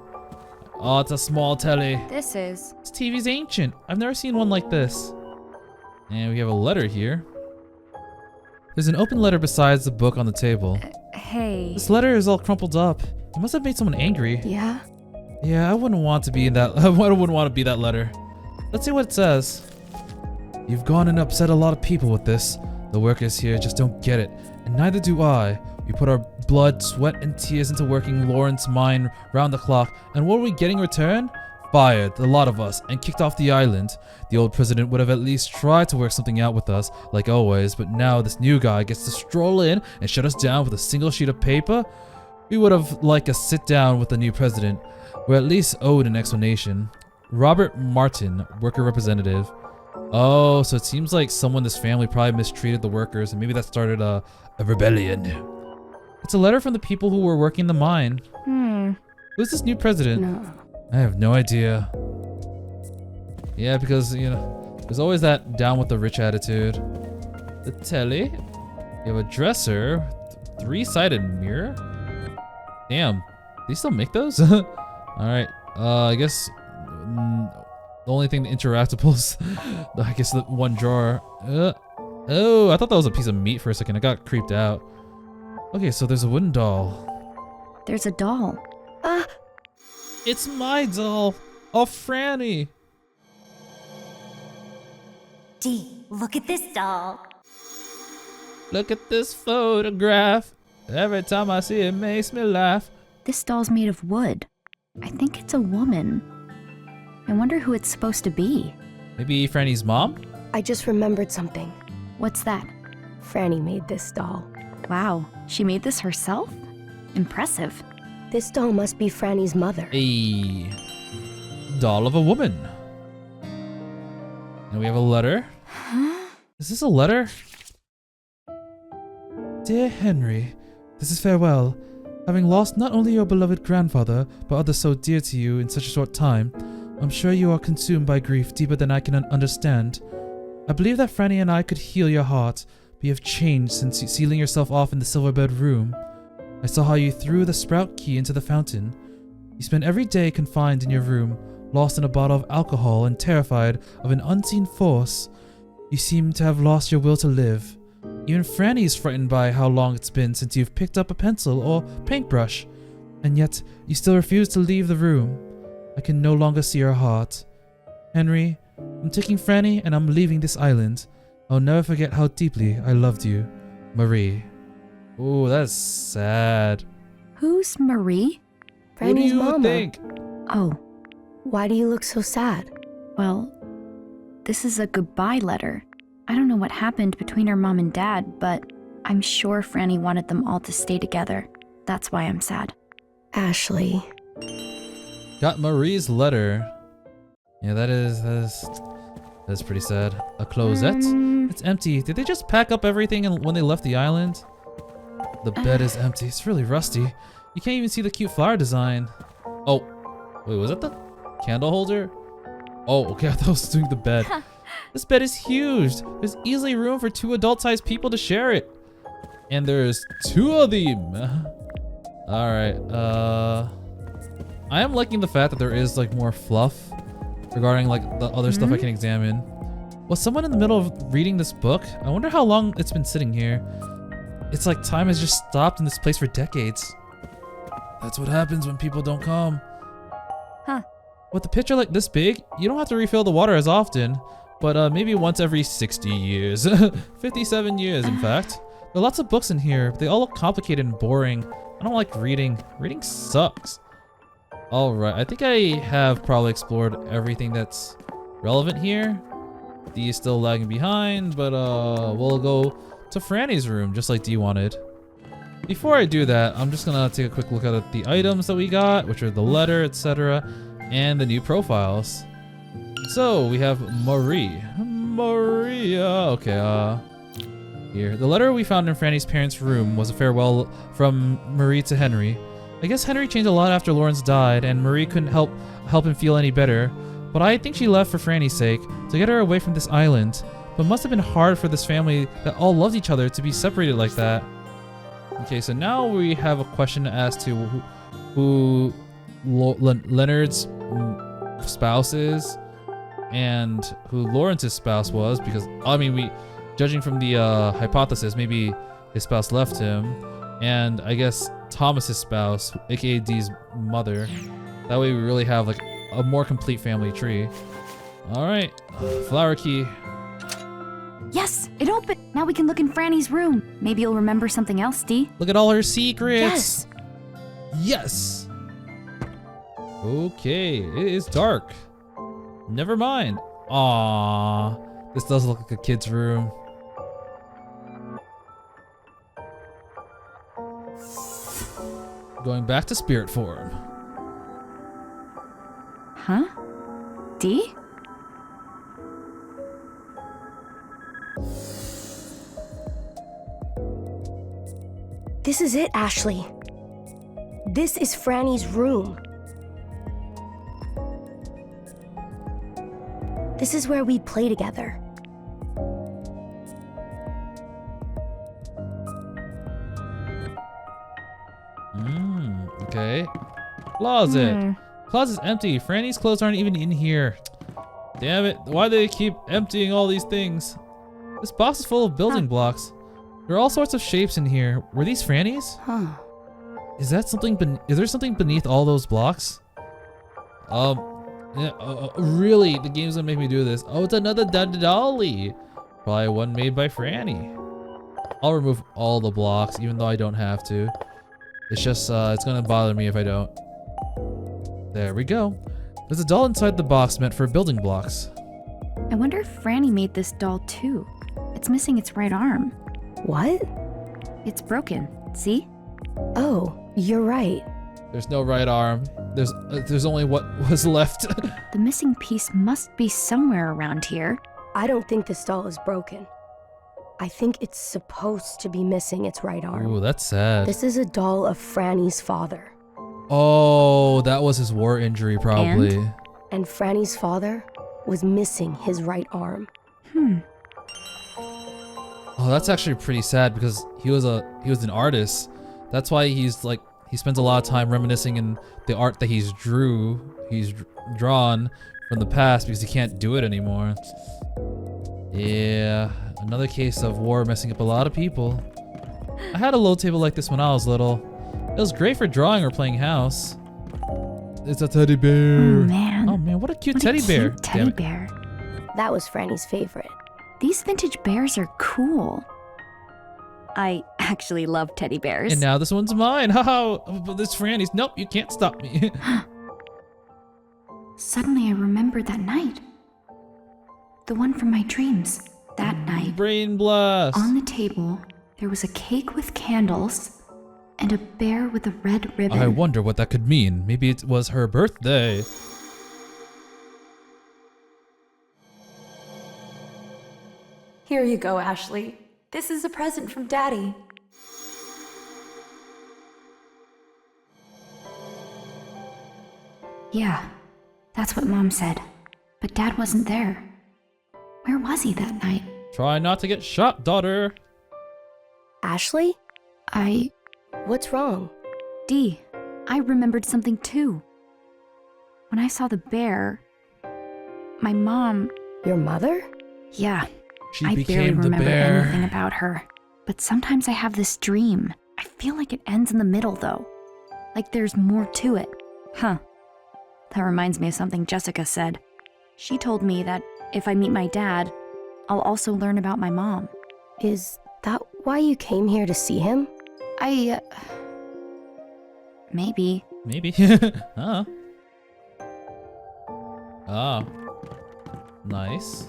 Oh, it's a small telly. This is. This TV's ancient. I've never seen one like this. And we have a letter here. There's an open letter besides the book on the table. Hey. This letter is all crumpled up. It must have made someone angry. Yeah? Yeah, I wouldn't want to be in that. I wouldn't want to be that letter. Let's see what it says. You've gone and upset a lot of people with this. The workers here just don't get it, and neither do I. We put our blood, sweat, and tears into working Lawrence mine round the clock, and what are we getting in return? Fired, the lot of us, and kicked off the island. The old president would have at least tried to work something out with us, like always, but now this new guy gets to stroll in and shut us down with a single sheet of paper? We would have liked a sit down with the new president. We're at least owed an explanation. Robert Martin, worker representative. Oh, so it seems like someone in this family probably mistreated the workers, and maybe that started a rebellion. It's a letter from the people who were working the mine. Who's this new president? No. I have no idea. Yeah, because, you know, there's always that down with the rich attitude. The telly. You have a dresser. Three-sided mirror. Damn. They still make those? Alright. I guess the only thing the interactables, I guess the one drawer. Oh, I thought that was a piece of meat for a second. I got creeped out. Okay, so there's a wooden doll. There's a doll. It's my doll. Oh, Franny. Dee, look at this doll. Look at this photograph. Every time I see it, it makes me laugh. This doll's made of wood. I think it's a woman. I wonder who it's supposed to be. Maybe Franny's mom? I just remembered something. What's that? Franny made this doll. Wow, she made this herself? Impressive. This doll must be Franny's mother. A doll of a woman. And we have a letter. Is this a letter? Dear Henry, this is farewell. Having lost not only your beloved grandfather, but others so dear to you in such a short time, I'm sure you are consumed by grief deeper than I can understand. I believe that Franny and I could heal your heart, but you have changed since sealing yourself off in the silver-bed room. I saw how you threw the sprout key into the fountain. You spent every day confined in your room, lost in a bottle of alcohol and terrified of an unseen force. You seem to have lost your will to live. Even Franny is frightened by how long it's been since you've picked up a pencil or paintbrush, and yet you still refuse to leave the room. I can no longer see your heart. Henry, I'm taking Franny and I'm leaving this island. I'll never forget how deeply I loved you. Marie. Ooh, that's sad. Who's Marie? What do Franny's you mama. think? Oh, Why do you look so sad? well, this is a goodbye letter. I don't know what happened between her mom and dad, but I'm sure Franny wanted them all to stay together. That's why I'm sad. Ashley. Got Marie's letter. Yeah, that's pretty sad. A closet. It's empty. Did they just pack up everything when they left the island? The bed is empty. It's really rusty. You can't even see the cute flower design. Oh, wait, was that the candle holder? Oh, okay, I thought I was doing the bed. This bed is huge. There's easily room for 2 adult-sized people to share it. And there's 2 of them. Alright, I am liking the fact that there is like more fluff regarding like the other stuff I can examine. Was someone in the middle of reading this book? I wonder how long it's been sitting here. It's like time has just stopped in this place for decades. That's what happens when people don't come. Huh. With a pitcher like this big, you don't have to refill the water as often, but maybe once every 60 years. 57 years, in fact. There are lots of books in here, but they all look complicated and boring. I don't like reading. Reading sucks. Alright, I think I have probably explored everything that's relevant here. Dee is still lagging behind, but we'll go to Franny's room, just like Dee wanted. Before I do that, I'm just gonna take a quick look at the items that we got, which are the letter, etc., and the new profiles. So we have Maria. Okay, here. The letter we found in Franny's parents' room was a farewell from Marie to Henry. I guess Henry changed a lot after Lawrence died, and Marie couldn't help him feel any better. But I think she left for Franny's sake, to get her away from this island. But it must have been hard for this family that all loved each other to be separated like that. Okay, so now we have a question as to who Leonard's spouse is and who Lawrence's spouse was, because I mean, judging from the hypothesis, maybe his spouse left him, and I guess Thomas's spouse, aka Dee's mother. That way we really have like a more complete family tree. All right, flower key. Yes, it opened. Now we can look in Franny's room. Maybe you'll remember something else, Dee. Look at all her secrets. Yes. Yes. Okay, it is dark. Never mind. Aww, this does look like a kid's room. Going back to spirit form. Huh? Dee? This is it, Ashley. This is Franny's room. This is where we'd play together. Okay. Closet. Closet's empty. Franny's clothes aren't even in here. Damn it. Why do they keep emptying all these things? This box is full of building blocks. There are all sorts of shapes in here. Were these Franny's? Huh. Is that something? Is there something beneath all those blocks? Really? The game's gonna make me do this. Oh, it's another dolly. Probably one made by Franny. I'll remove all the blocks, even though I don't have to. It's just, it's gonna bother me if I don't. There we go. There's a doll inside the box meant for building blocks. I wonder if Franny made this doll too. It's missing its right arm. What? It's broken. See? Oh, you're right. There's no right arm. There's only what was left. The missing piece must be somewhere around here. I don't think this doll is broken. I think it's supposed to be missing its right arm. Ooh, that's sad. This is a doll of Franny's father. Oh, that was his war injury, probably. And Franny's father was missing his right arm. Oh, that's actually pretty sad because he was an artist. That's why he spends a lot of time reminiscing in the art that he's drawn from the past because he can't do it anymore. Yeah, another case of war messing up a lot of people. I had a low table like this when I was little. It was great for drawing or playing house. It's a teddy bear. Oh man, what a cute what teddy a bear. cute teddy bear. That was Franny's favorite. These vintage bears are cool. I actually love teddy bears. And now this one's mine. Haha, but this Franny's. Nope, you can't stop me. Suddenly I remembered that night. The one from my dreams. That night. Brain blast. On the table, there was a cake with candles and a bear with a red ribbon. I wonder what that could mean. Maybe it was her birthday. Here you go, Ashley. This is a present from Daddy. Yeah, that's what Mom said. But Dad wasn't there. Where was he that night? Try not to get shot, daughter. Ashley? What's wrong? Dee, I remembered something too. When I saw the bear, my mom... Your mother? Yeah, She I barely became the remember bear. anything about her. But sometimes I have this dream. I feel like it ends in the middle though. Like there's more to it. Huh. That reminds me of something Jessica said. She told me that if I meet my dad, I'll also learn about my mom. Is that why you came here to see him? Maybe. Maybe. Huh. Oh. Nice.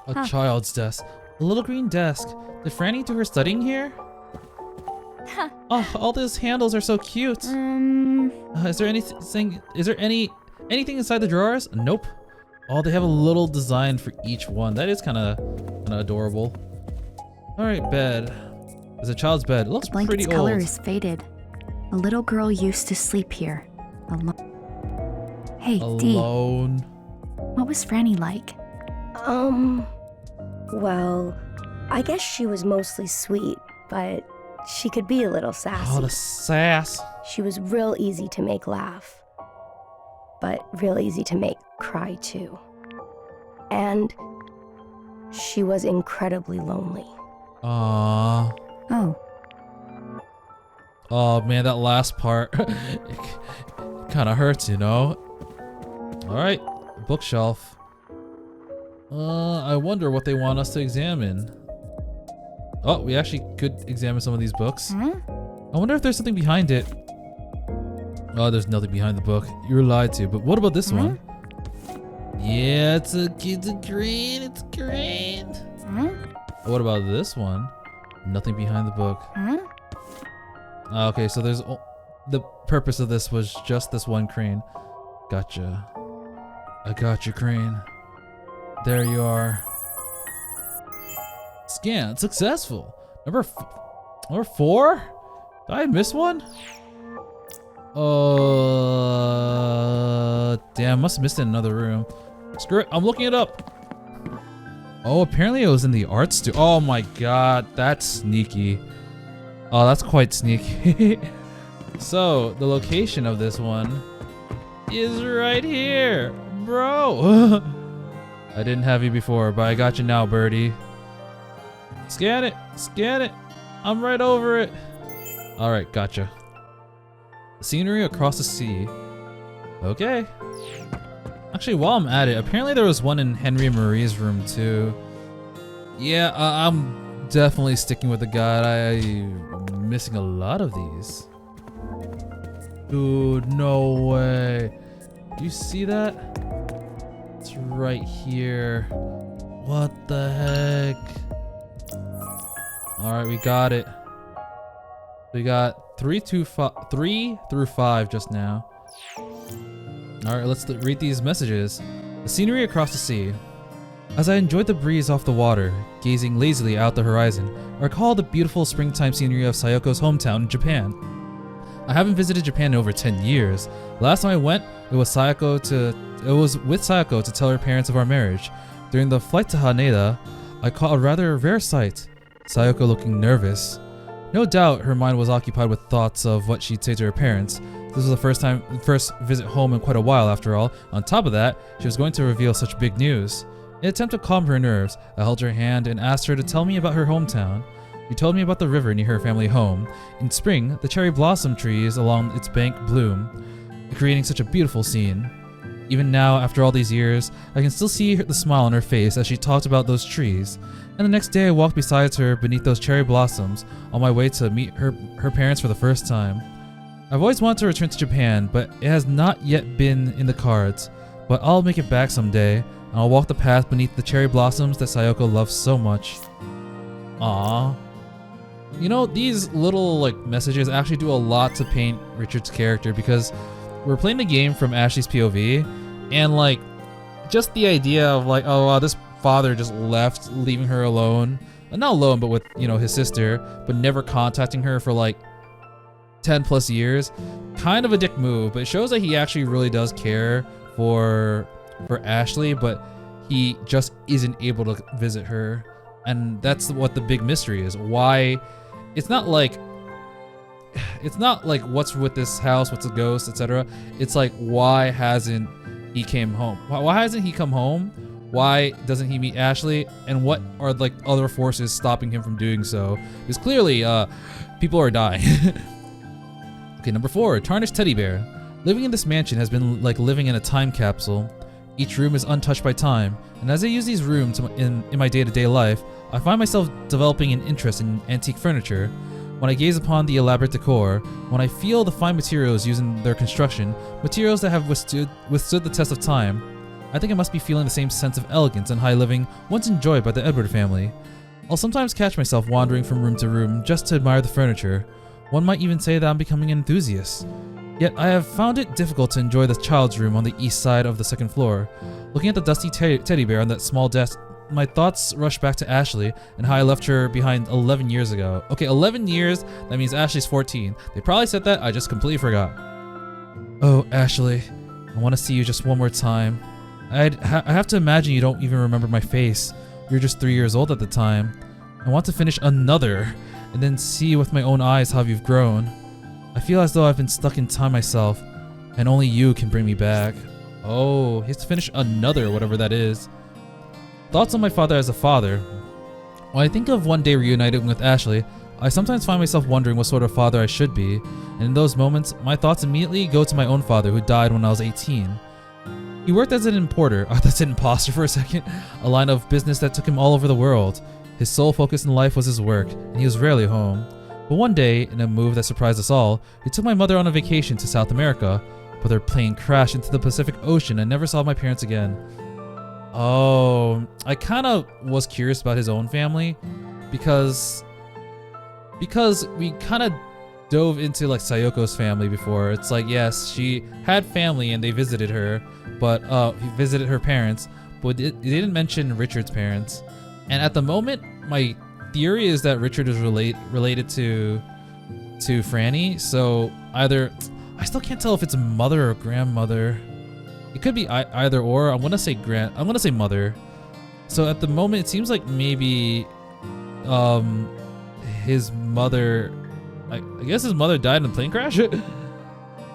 A child's desk. A little green desk. Did Franny do her studying here? Oh, all those handles are so cute. Is there anything inside the drawers? Nope. Oh, they have a little design for each one. That is kind of adorable. All right, bed. There's a child's bed. It looks The blanket's pretty color old. is faded. A little girl used to sleep here. Hey, Dee, Alone. what was Franny like? Well, I guess she was mostly sweet, but she could be a little sassy. Oh, the sass. She was real easy to make laugh, but real easy to make cry too. And she was incredibly lonely. Aww. Oh, Oh man, that last part kind of hurts, you know? Alright, bookshelf. I wonder what they want us to examine. Oh, we actually could examine some of these books. huh? I wonder if there's something behind it. Oh, there's nothing behind the book. You were lied to, but what about this one? Yeah, it's green, it's green. Huh? What about this one? Nothing behind the book. Huh? Okay, so there's the purpose of this was just this one crane. Gotcha. I got you, crane. There you are. Scan successful. Number 4? Did I miss one? Damn, must have missed it in another room. Screw it, I'm looking it up. Oh, apparently it was in the art studio. Oh my god, that's sneaky. Oh, that's quite sneaky. So, the location of this one is right here, bro. I didn't have you before, but I got you now, birdie. Scan it, scan it. I'm right over it. All right, gotcha. Scenery across the sea. Okay. Actually, while I'm at it, apparently there was one in Henry and Marie's room too. Yeah, I'm definitely sticking with the guide. I'm missing a lot of these. Dude, no way. Do you see that? It's right here. What the heck? All right, we got it. We got 3 through 5 just now. All right, let's read these messages. The scenery across the sea. As I enjoyed the breeze off the water, gazing lazily out the horizon, I recall the beautiful springtime scenery of Sayoko's hometown in Japan. I haven't visited Japan in over 10 years. Last time I went, it was with Sayako to tell her parents of our marriage. During the flight to Haneda, I caught a rather rare sight. Sayako looking nervous. No doubt her mind was occupied with thoughts of what she'd say to her parents. This was the first visit home in quite a while after all. On top of that, she was going to reveal such big news. In an attempt to calm her nerves, I held her hand and asked her to tell me about her hometown. She told me about the river near her family home. In spring, the cherry blossom trees along its bank bloom, creating such a beautiful scene. Even now, after all these years, I can still see the smile on her face as she talked about those trees. And the next day I walked beside her beneath those cherry blossoms on my way to meet her parents for the first time. I've always wanted to return to Japan, but it has not yet been in the cards. But I'll make it back someday, and I'll walk the path beneath the cherry blossoms that Sayoko loves so much. Aww. You know, these little messages actually do a lot to paint Richard's character, because we're playing the game from Ashley's POV, and just the idea of oh wow, this father just left, leaving her alone. Not alone, but with his sister, but never contacting her for 10 plus years. Kind of a dick move, but it shows that he actually really does care for Ashley, but he just isn't able to visit her. And that's what the big mystery is. Why? It's not like what's with this house, what's a ghost, etc. It's why hasn't he came home? Why hasn't he come home? Why doesn't he meet Ashley? And what are other forces stopping him from doing so? Because clearly people are dying. Okay, number 4, tarnished teddy bear. Living in this mansion has been like living in a time capsule. Each room is untouched by time, and as I use these rooms in my day-to-day life, I find myself developing an interest in antique furniture. When I gaze upon the elaborate decor, when I feel the fine materials used in their construction, materials that have withstood the test of time, I think I must be feeling the same sense of elegance and high living once enjoyed by the Edward family. I'll sometimes catch myself wandering from room to room just to admire the furniture. One might even say that I'm becoming an enthusiast. Yet I have found it difficult to enjoy the child's room on the east side of the second floor. Looking at the dusty teddy bear on that small desk, my thoughts rush back to Ashley and how I left her behind 11 years ago. Okay, 11 years, that means Ashley's 14. They probably said that, I just completely forgot. Oh, Ashley, I want to see you just one more time. I have to imagine you don't even remember my face. You were just 3 years old at the time. I want to finish another, and then see with my own eyes how you've grown. I feel as though I've been stuck in time myself, and only you can bring me back. Oh, he has to finish another, whatever that is. Thoughts on my father as a father. When I think of one day reuniting with Ashley, I sometimes find myself wondering what sort of father I should be, and in those moments, my thoughts immediately go to my own father who died when I was 18. He worked as an importer, that's an imposter for a second, a line of business that took him all over the world. His sole focus in life was his work, and he was rarely home. But one day, in a move that surprised us all, he took my mother on a vacation to South America, but their plane crashed into the Pacific Ocean and never saw my parents again. Oh, I kind of was curious about his own family, because we kind of dove into like Sayoko's family before. It's like, yes, she had family and they visited her, but he visited her parents, but it didn't mention Richard's parents. And at the moment, my theory is that Richard is related to Franny. So either, I still can't tell if it's mother or grandmother. It could be either or. I'm gonna say mother. So at the moment, it seems like maybe his mother, I guess his mother died in a plane crash.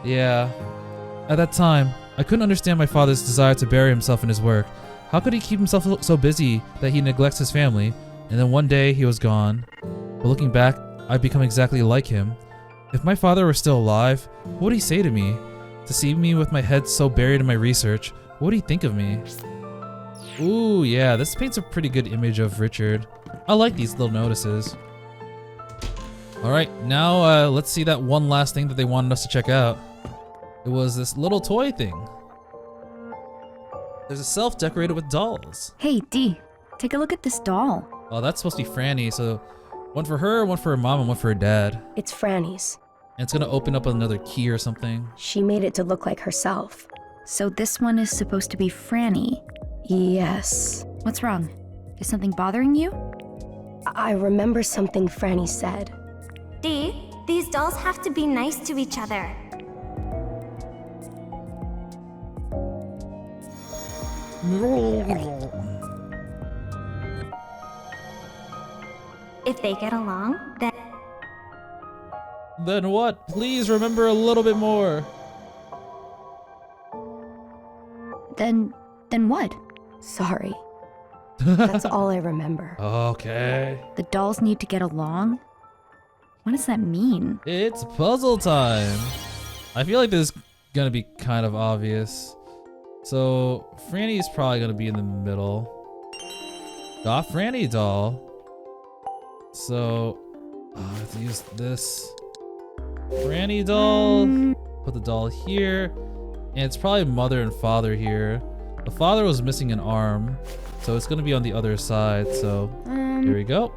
Yeah. At that time, I couldn't understand my father's desire to bury himself in his work. How could he keep himself so busy that he neglects his family? And then one day he was gone. But looking back, I've become exactly like him. If my father were still alive, what would he say to me? To see me with my head so buried in my research, what would he think of me? Ooh, yeah, this paints a pretty good image of Richard. I like these little notices. Alright, now let's see that one last thing that they wanted us to check out. It was this little toy thing. There's a shelf decorated with dolls. Hey, Dee, take a look at this doll. Oh, that's supposed to be Franny, so one for her, one for her mom, and one for her dad. It's Franny's. And it's gonna open up another key or something. She made it to look like herself. So this one is supposed to be Franny. Yes. What's wrong? Is something bothering you? I remember something Franny said. Dee, these dolls have to be nice to each other. If they get along, then... Then what? Please remember a little bit more. Then what? Sorry. That's all I remember. Okay. The dolls need to get along? What does that mean? It's puzzle time. I feel like this is gonna be kind of obvious. So Franny is probably gonna be in the middle. Got Franny doll. So I have to use this Franny doll. Put the doll here. And it's probably mother and father here. The father was missing an arm, so it's gonna be on the other side. So here we go.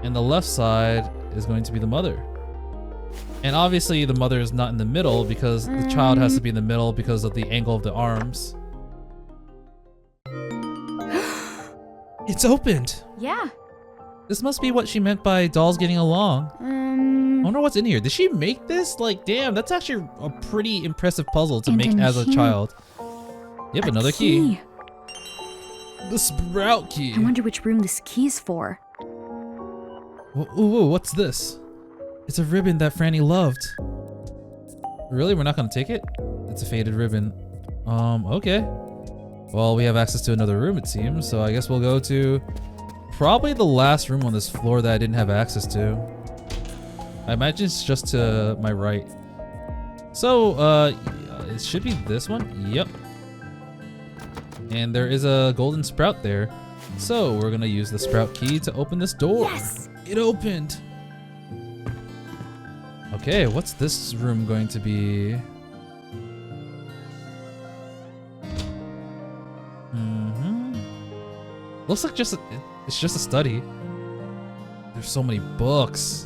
And the left side is going to be the mother. And obviously the mother is not in the middle because the child has to be in the middle because of the angle of the arms. It's opened. Yeah. This must be what she meant by dolls getting along. I wonder what's in here. Did she make this? Like, damn, that's actually a pretty impressive puzzle to make as a child. Yep, another key. The sprout key. I wonder which room this key's for. Ooh, what's this? It's a ribbon that Franny loved. Really? We're not gonna take it? It's a faded ribbon. Okay. Well, we have access to another room, it seems, so I guess we'll go to probably the last room on this floor that I didn't have access to. I imagine it's just to my right. So, it should be this one. Yep. And there is a golden sprout there. So, we're gonna use the sprout key to open this door. Yes! It opened! Okay, what's this room going to be? Looks like it's just a study. There's so many books.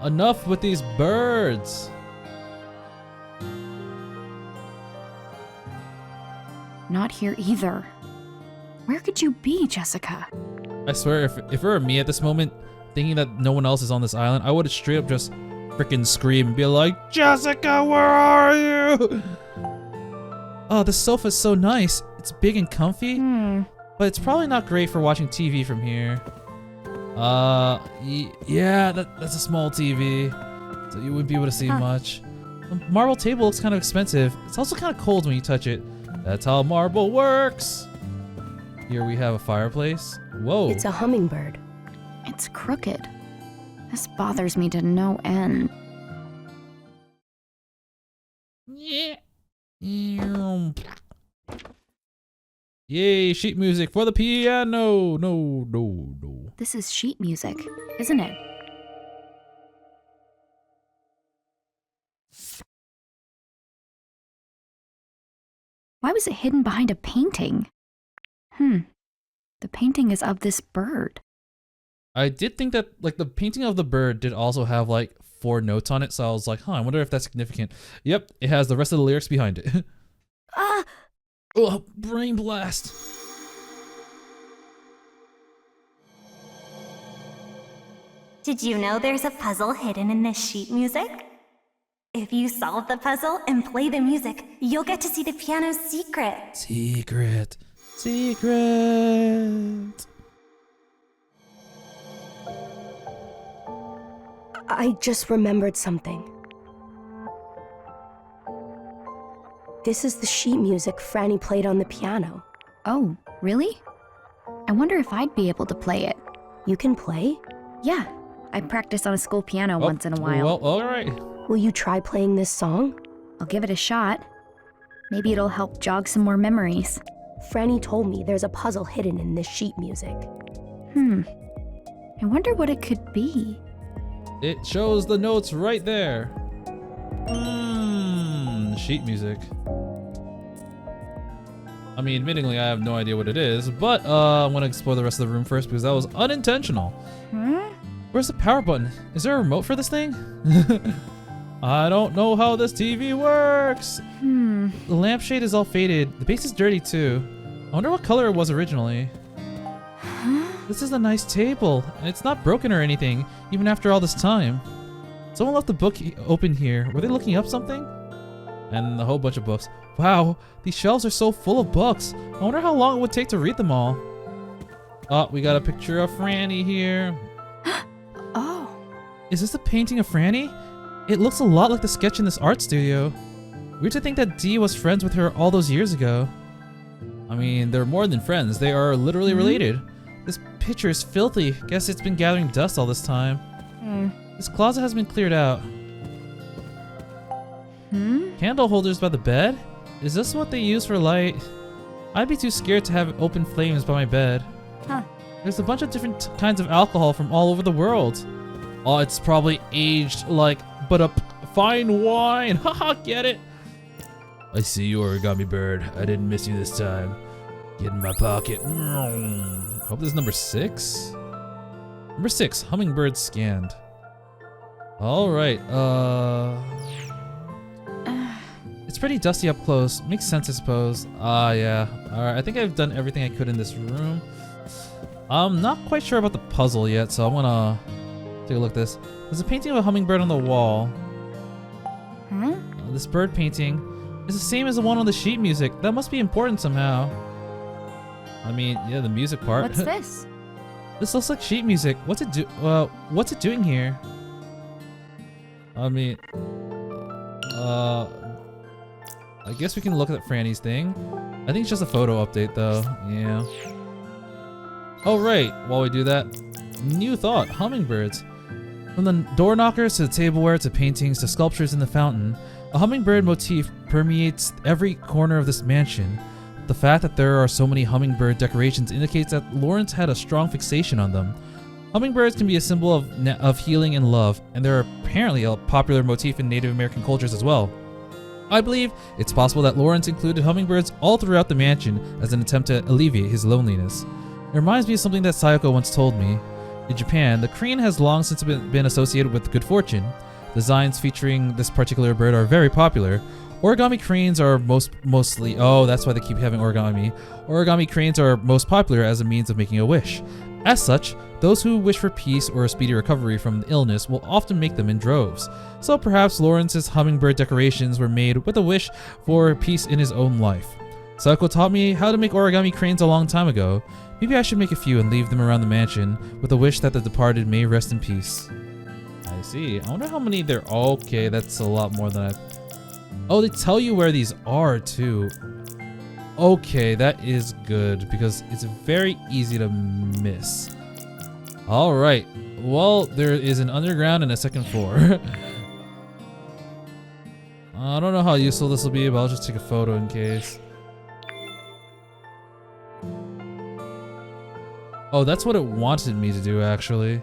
Enough with these birds. Not here either. Where could you be, Jessica? I swear, if it were me at this moment, thinking that no one else is on this island, I would straight up just freaking scream and be like, Jessica, where are you? Oh, this sofa's so nice. It's big and comfy, but it's probably not great for watching TV from here. Yeah, that's a small TV, so you wouldn't be able to see much. The marble table looks kind of expensive. It's also kind of cold when you touch it. That's how marble works. Here we have a fireplace. Whoa. It's a hummingbird. It's crooked. This bothers me to no end. Yay, sheet music for the piano. No. This is sheet music, isn't it? Why was it hidden behind a painting? The painting is of this bird. I did think that, like, the painting of the bird did also have, like, 4 notes on it, so I was like, I wonder if that's significant. Yep, it has the rest of the lyrics behind it. Oh, brain blast. Did you know there's a puzzle hidden in this sheet music? If you solve the puzzle and play the music, you'll get to see the piano's secret. Secret. I just remembered something. This is the sheet music Franny played on the piano. Oh, really? I wonder if I'd be able to play it. You can play? Yeah, I practice on a school piano once in a while. Well, alright. Will you try playing this song? I'll give it a shot. Maybe it'll help jog some more memories. Franny told me there's a puzzle hidden in this sheet music. I wonder what it could be. It shows the notes right there. Sheet music. I mean, admittingly, I have no idea what it is, but I'm gonna explore the rest of the room first because that was unintentional. Where's the power button? Is there a remote for this thing? I don't know how this TV works. The lampshade is all faded. The base is dirty too. I wonder what color it was originally. This is a nice table, and it's not broken or anything, even after all this time. Someone left the book open here. Were they looking up something? And a whole bunch of books. Wow, these shelves are so full of books. I wonder how long it would take to read them all. Oh, we got a picture of Franny here. Oh. Is this a painting of Franny? It looks a lot like the sketch in this art studio. Weird to think that Dee was friends with her all those years ago. I mean, they're more than friends. They are literally related. This picture is filthy. Guess it's been gathering dust all this time. This closet has been cleared out. Candle holders by the bed? Is this what they use for light? I'd be too scared to have open flames by my bed. There's a bunch of different kinds of alcohol from all over the world. Oh, it's probably aged like, but a fine wine. Haha, get it? I see you, origami bird. I didn't miss you this time. Get in my pocket. Hope this is number 6. Number 6, hummingbird scanned. All right. It's pretty dusty up close. Makes sense, I suppose. Yeah. All right. I think I've done everything I could in this room. I'm not quite sure about the puzzle yet, so I'm gonna take a look at this. There's a painting of a hummingbird on the wall. This bird painting is the same as the one on the sheet music. That must be important somehow. I mean, yeah, the music part. What's this? This looks like sheet music. What's it doing here? I mean, I guess we can look at Franny's thing. I think it's just a photo update though. Yeah. Oh right, while we do that, new thought, hummingbirds. From the door knockers to the tableware to paintings to sculptures in the fountain, a hummingbird motif permeates every corner of this mansion. The fact that there are so many hummingbird decorations indicates that Lawrence had a strong fixation on them. Hummingbirds can be a symbol of healing and love, and they're apparently a popular motif in Native American cultures as well. I believe it's possible that Lawrence included hummingbirds all throughout the mansion as an attempt to alleviate his loneliness. It reminds me of something that Sayoko once told me. In Japan, the crane has long since been associated with good fortune. Designs featuring this particular bird are very popular. Origami cranes are mostly... Oh, that's why they keep having origami. Origami cranes are most popular as a means of making a wish. As such, those who wish for peace or a speedy recovery from illness will often make them in droves. So perhaps Lawrence's hummingbird decorations were made with a wish for peace in his own life. Sayako taught me how to make origami cranes a long time ago. Maybe I should make a few and leave them around the mansion with a wish that the departed may rest in peace. I see. I wonder how many there are. Okay, that's a lot more than I... Oh, they tell you where these are too. Okay, that is good because it's very easy to miss. All right. Well, there is an underground and a second floor. I don't know how useful this will be, but I'll just take a photo in case. Oh, that's what it wanted me to do, actually.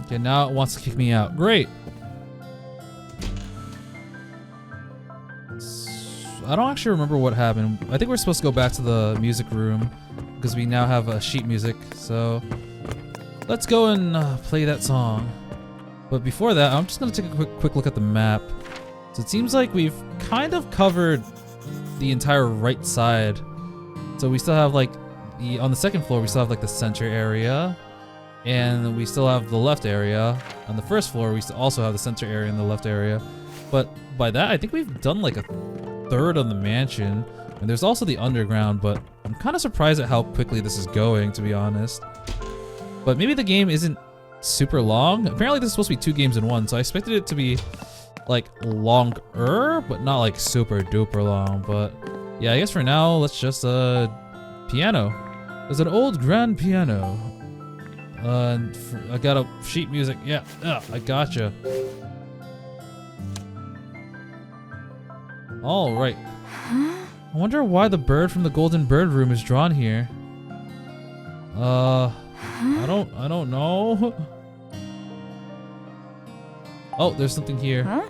Okay, now it wants to kick me out. Great. I don't actually remember what happened. I think we're supposed to go back to the music room because we now have sheet music. So let's go and play that song. But before that, I'm just gonna take a quick look at the map. So it seems like we've kind of covered the entire right side. So we still have like on the second floor, we still have like the center area, and we still have the left area. On the first floor, we also have the center area and the left area. But by that, I think we've done like a third of the mansion, and there's also the underground, but I'm kind of surprised at how quickly this is going, to be honest. But maybe the game isn't super long. Apparently this is supposed to be 2 games in 1, so I expected it to be like longer, but not like super duper long. But yeah, I guess for now, let's just piano. There's an old grand piano. I got a sheet music. Yeah, I gotcha. All right. I wonder why the bird from the golden bird room is drawn here. I don't know. Oh, there's something here. Huh?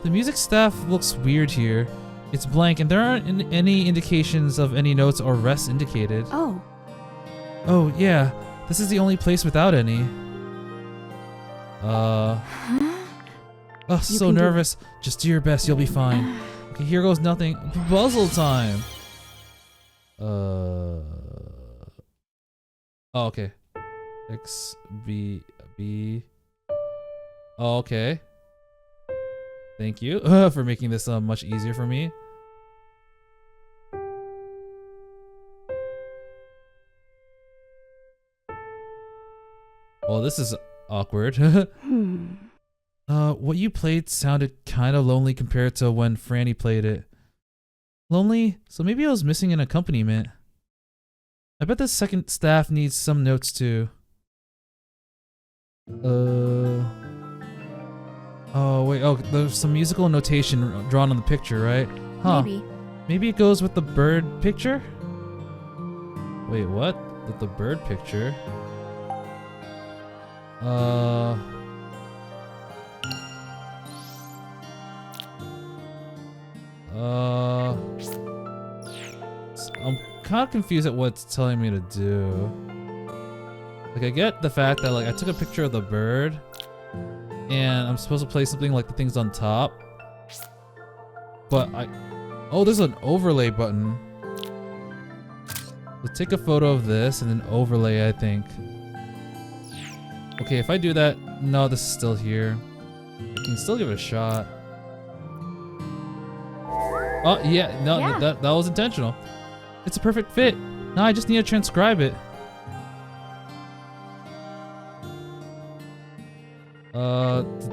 The music staff looks weird here. It's blank and there aren't any indications of any notes or rests indicated. Oh. Oh, yeah. This is the only place without any. Oh, so nervous. Just do your best, you'll be fine. Okay, here goes nothing. Puzzle time. Oh, okay. X, B, B. Oh, okay. Thank you for making this much easier for me. Well, this is awkward. What you played sounded kind of lonely compared to when Franny played it. Lonely? So maybe I was missing an accompaniment. I bet the second staff needs some notes too. Oh, wait. Oh, there's some musical notation drawn on the picture, right? Huh. Maybe. Maybe it goes with the bird picture? Wait, what? With the bird picture? I'm kind of confused at what it's telling me to do. Like, I get the fact that, like, I took a picture of the bird and I'm supposed to play something like the things on top. But oh, there's an overlay button. Let's take a photo of this and then overlay, I think. Okay, if I do that, no, this is still here. I can still give it a shot. Oh, yeah, no, Yeah. That was intentional. It's a perfect fit. Now I just need to transcribe it.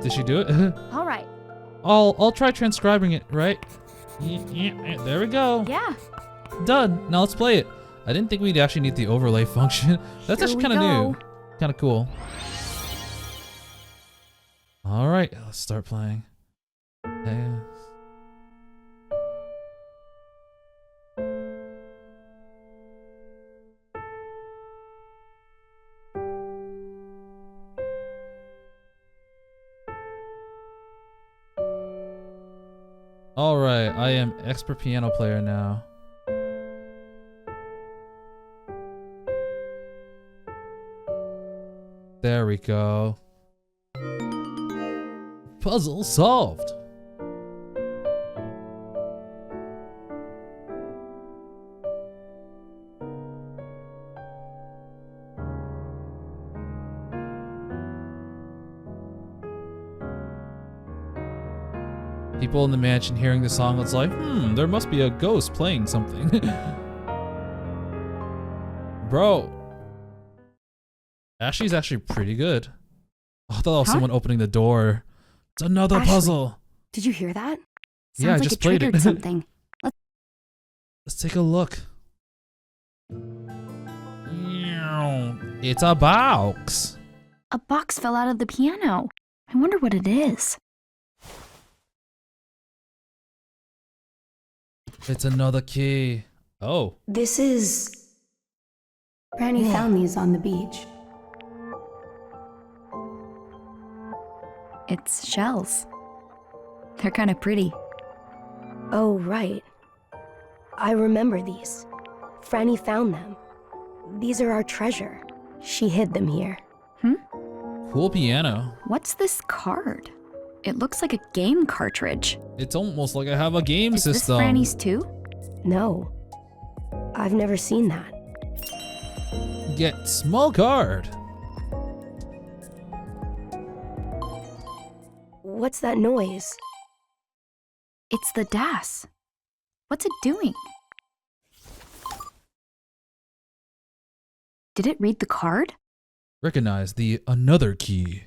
Did she do it? All right. I'll try transcribing it, right? Yeah, there we go. Yeah. Done. Now let's play it. I didn't think we'd actually need the overlay function. That's Here actually we kind of new. go. Kind of cool. All right, let's start playing. Yeah. All right, I am expert piano player now. There we go. Puzzle solved. People in the mansion hearing the song, it's like, there must be a ghost playing something. Bro. Ashley's actually pretty good. Oh, I thought that was someone opening the door. It's another puzzle. Did you hear that? Sounds Yeah, I like just it played triggered it. something. Let's take a look. It's a box. A box fell out of the piano. I wonder what it is. It's another key. Oh. This is... Granny found these on the beach. It's shells. They're kind of pretty. Oh, right. I remember these. Franny found them. These are our treasure. She hid them here. Cool piano. What's this card? It looks like a game cartridge. It's almost like I have a game Is this system. Franny's too? No. I've never seen that. Get small card. What's that noise? It's the DAS. What's it doing? Did it read the card? Recognize the another key.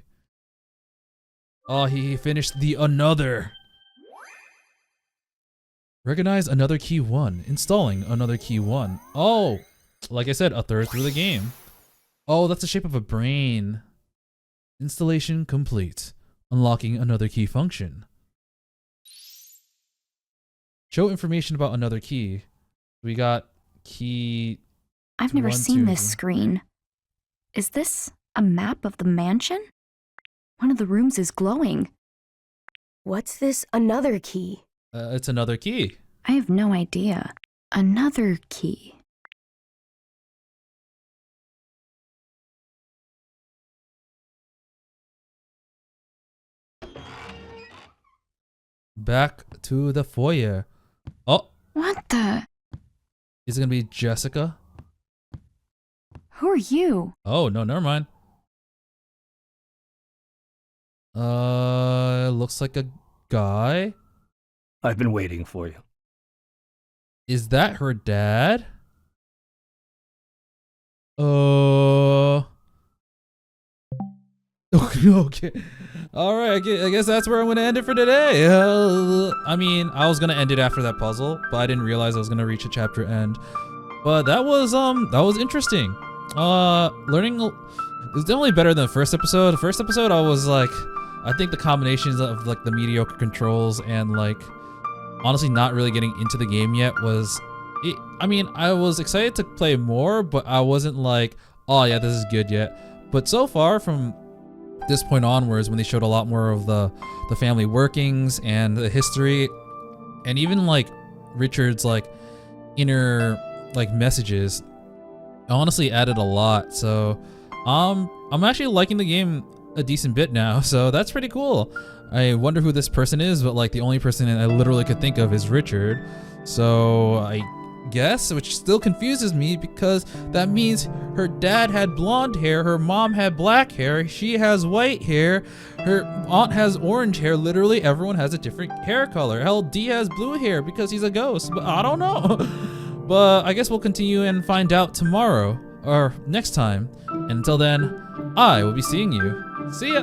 Oh, he finished the another. Recognize another key 1. Installing another key 1. Oh, like I said, a third through the game. Oh, that's the shape of a brain. Installation complete. Unlocking another key function. Show information about another key. We got key... I've never 1, seen 2, this 3. screen. Is this a map of the mansion? One of the rooms is glowing. What's this another key? It's another key. I have no idea. Another key. Back to the foyer. Oh, What the? is it gonna be Jessica? Who are you? Oh, no, never mind. Looks like a guy. I've been waiting for you. Is that her dad? Okay. Okay. All right. I guess that's where I'm gonna end it for today. I mean, I was gonna end it after that puzzle, but I didn't realize I was gonna reach a chapter end. But that was interesting. Learning. It was definitely better than the first episode. The first episode, I was like, I think the combinations of like the mediocre controls and like honestly not really getting into the game yet was. I mean, I was excited to play more, but I wasn't like, oh yeah, this is good yet. But so far from this point onwards, when they showed a lot more of the family workings and the history, and even like Richard's like inner like messages, honestly added a lot. So I'm actually liking the game a decent bit now, so that's pretty cool. I wonder who this person is, but like the only person I literally could think of is Richard. So I guess, which still confuses me because that means her dad had blonde hair, her mom had black hair, she has white hair, her aunt has orange hair. Literally everyone has a different hair color. Hell, D has blue hair because he's a ghost, but I don't know. But I guess we'll continue and find out tomorrow or next time. And until then, I will be seeing you. See ya!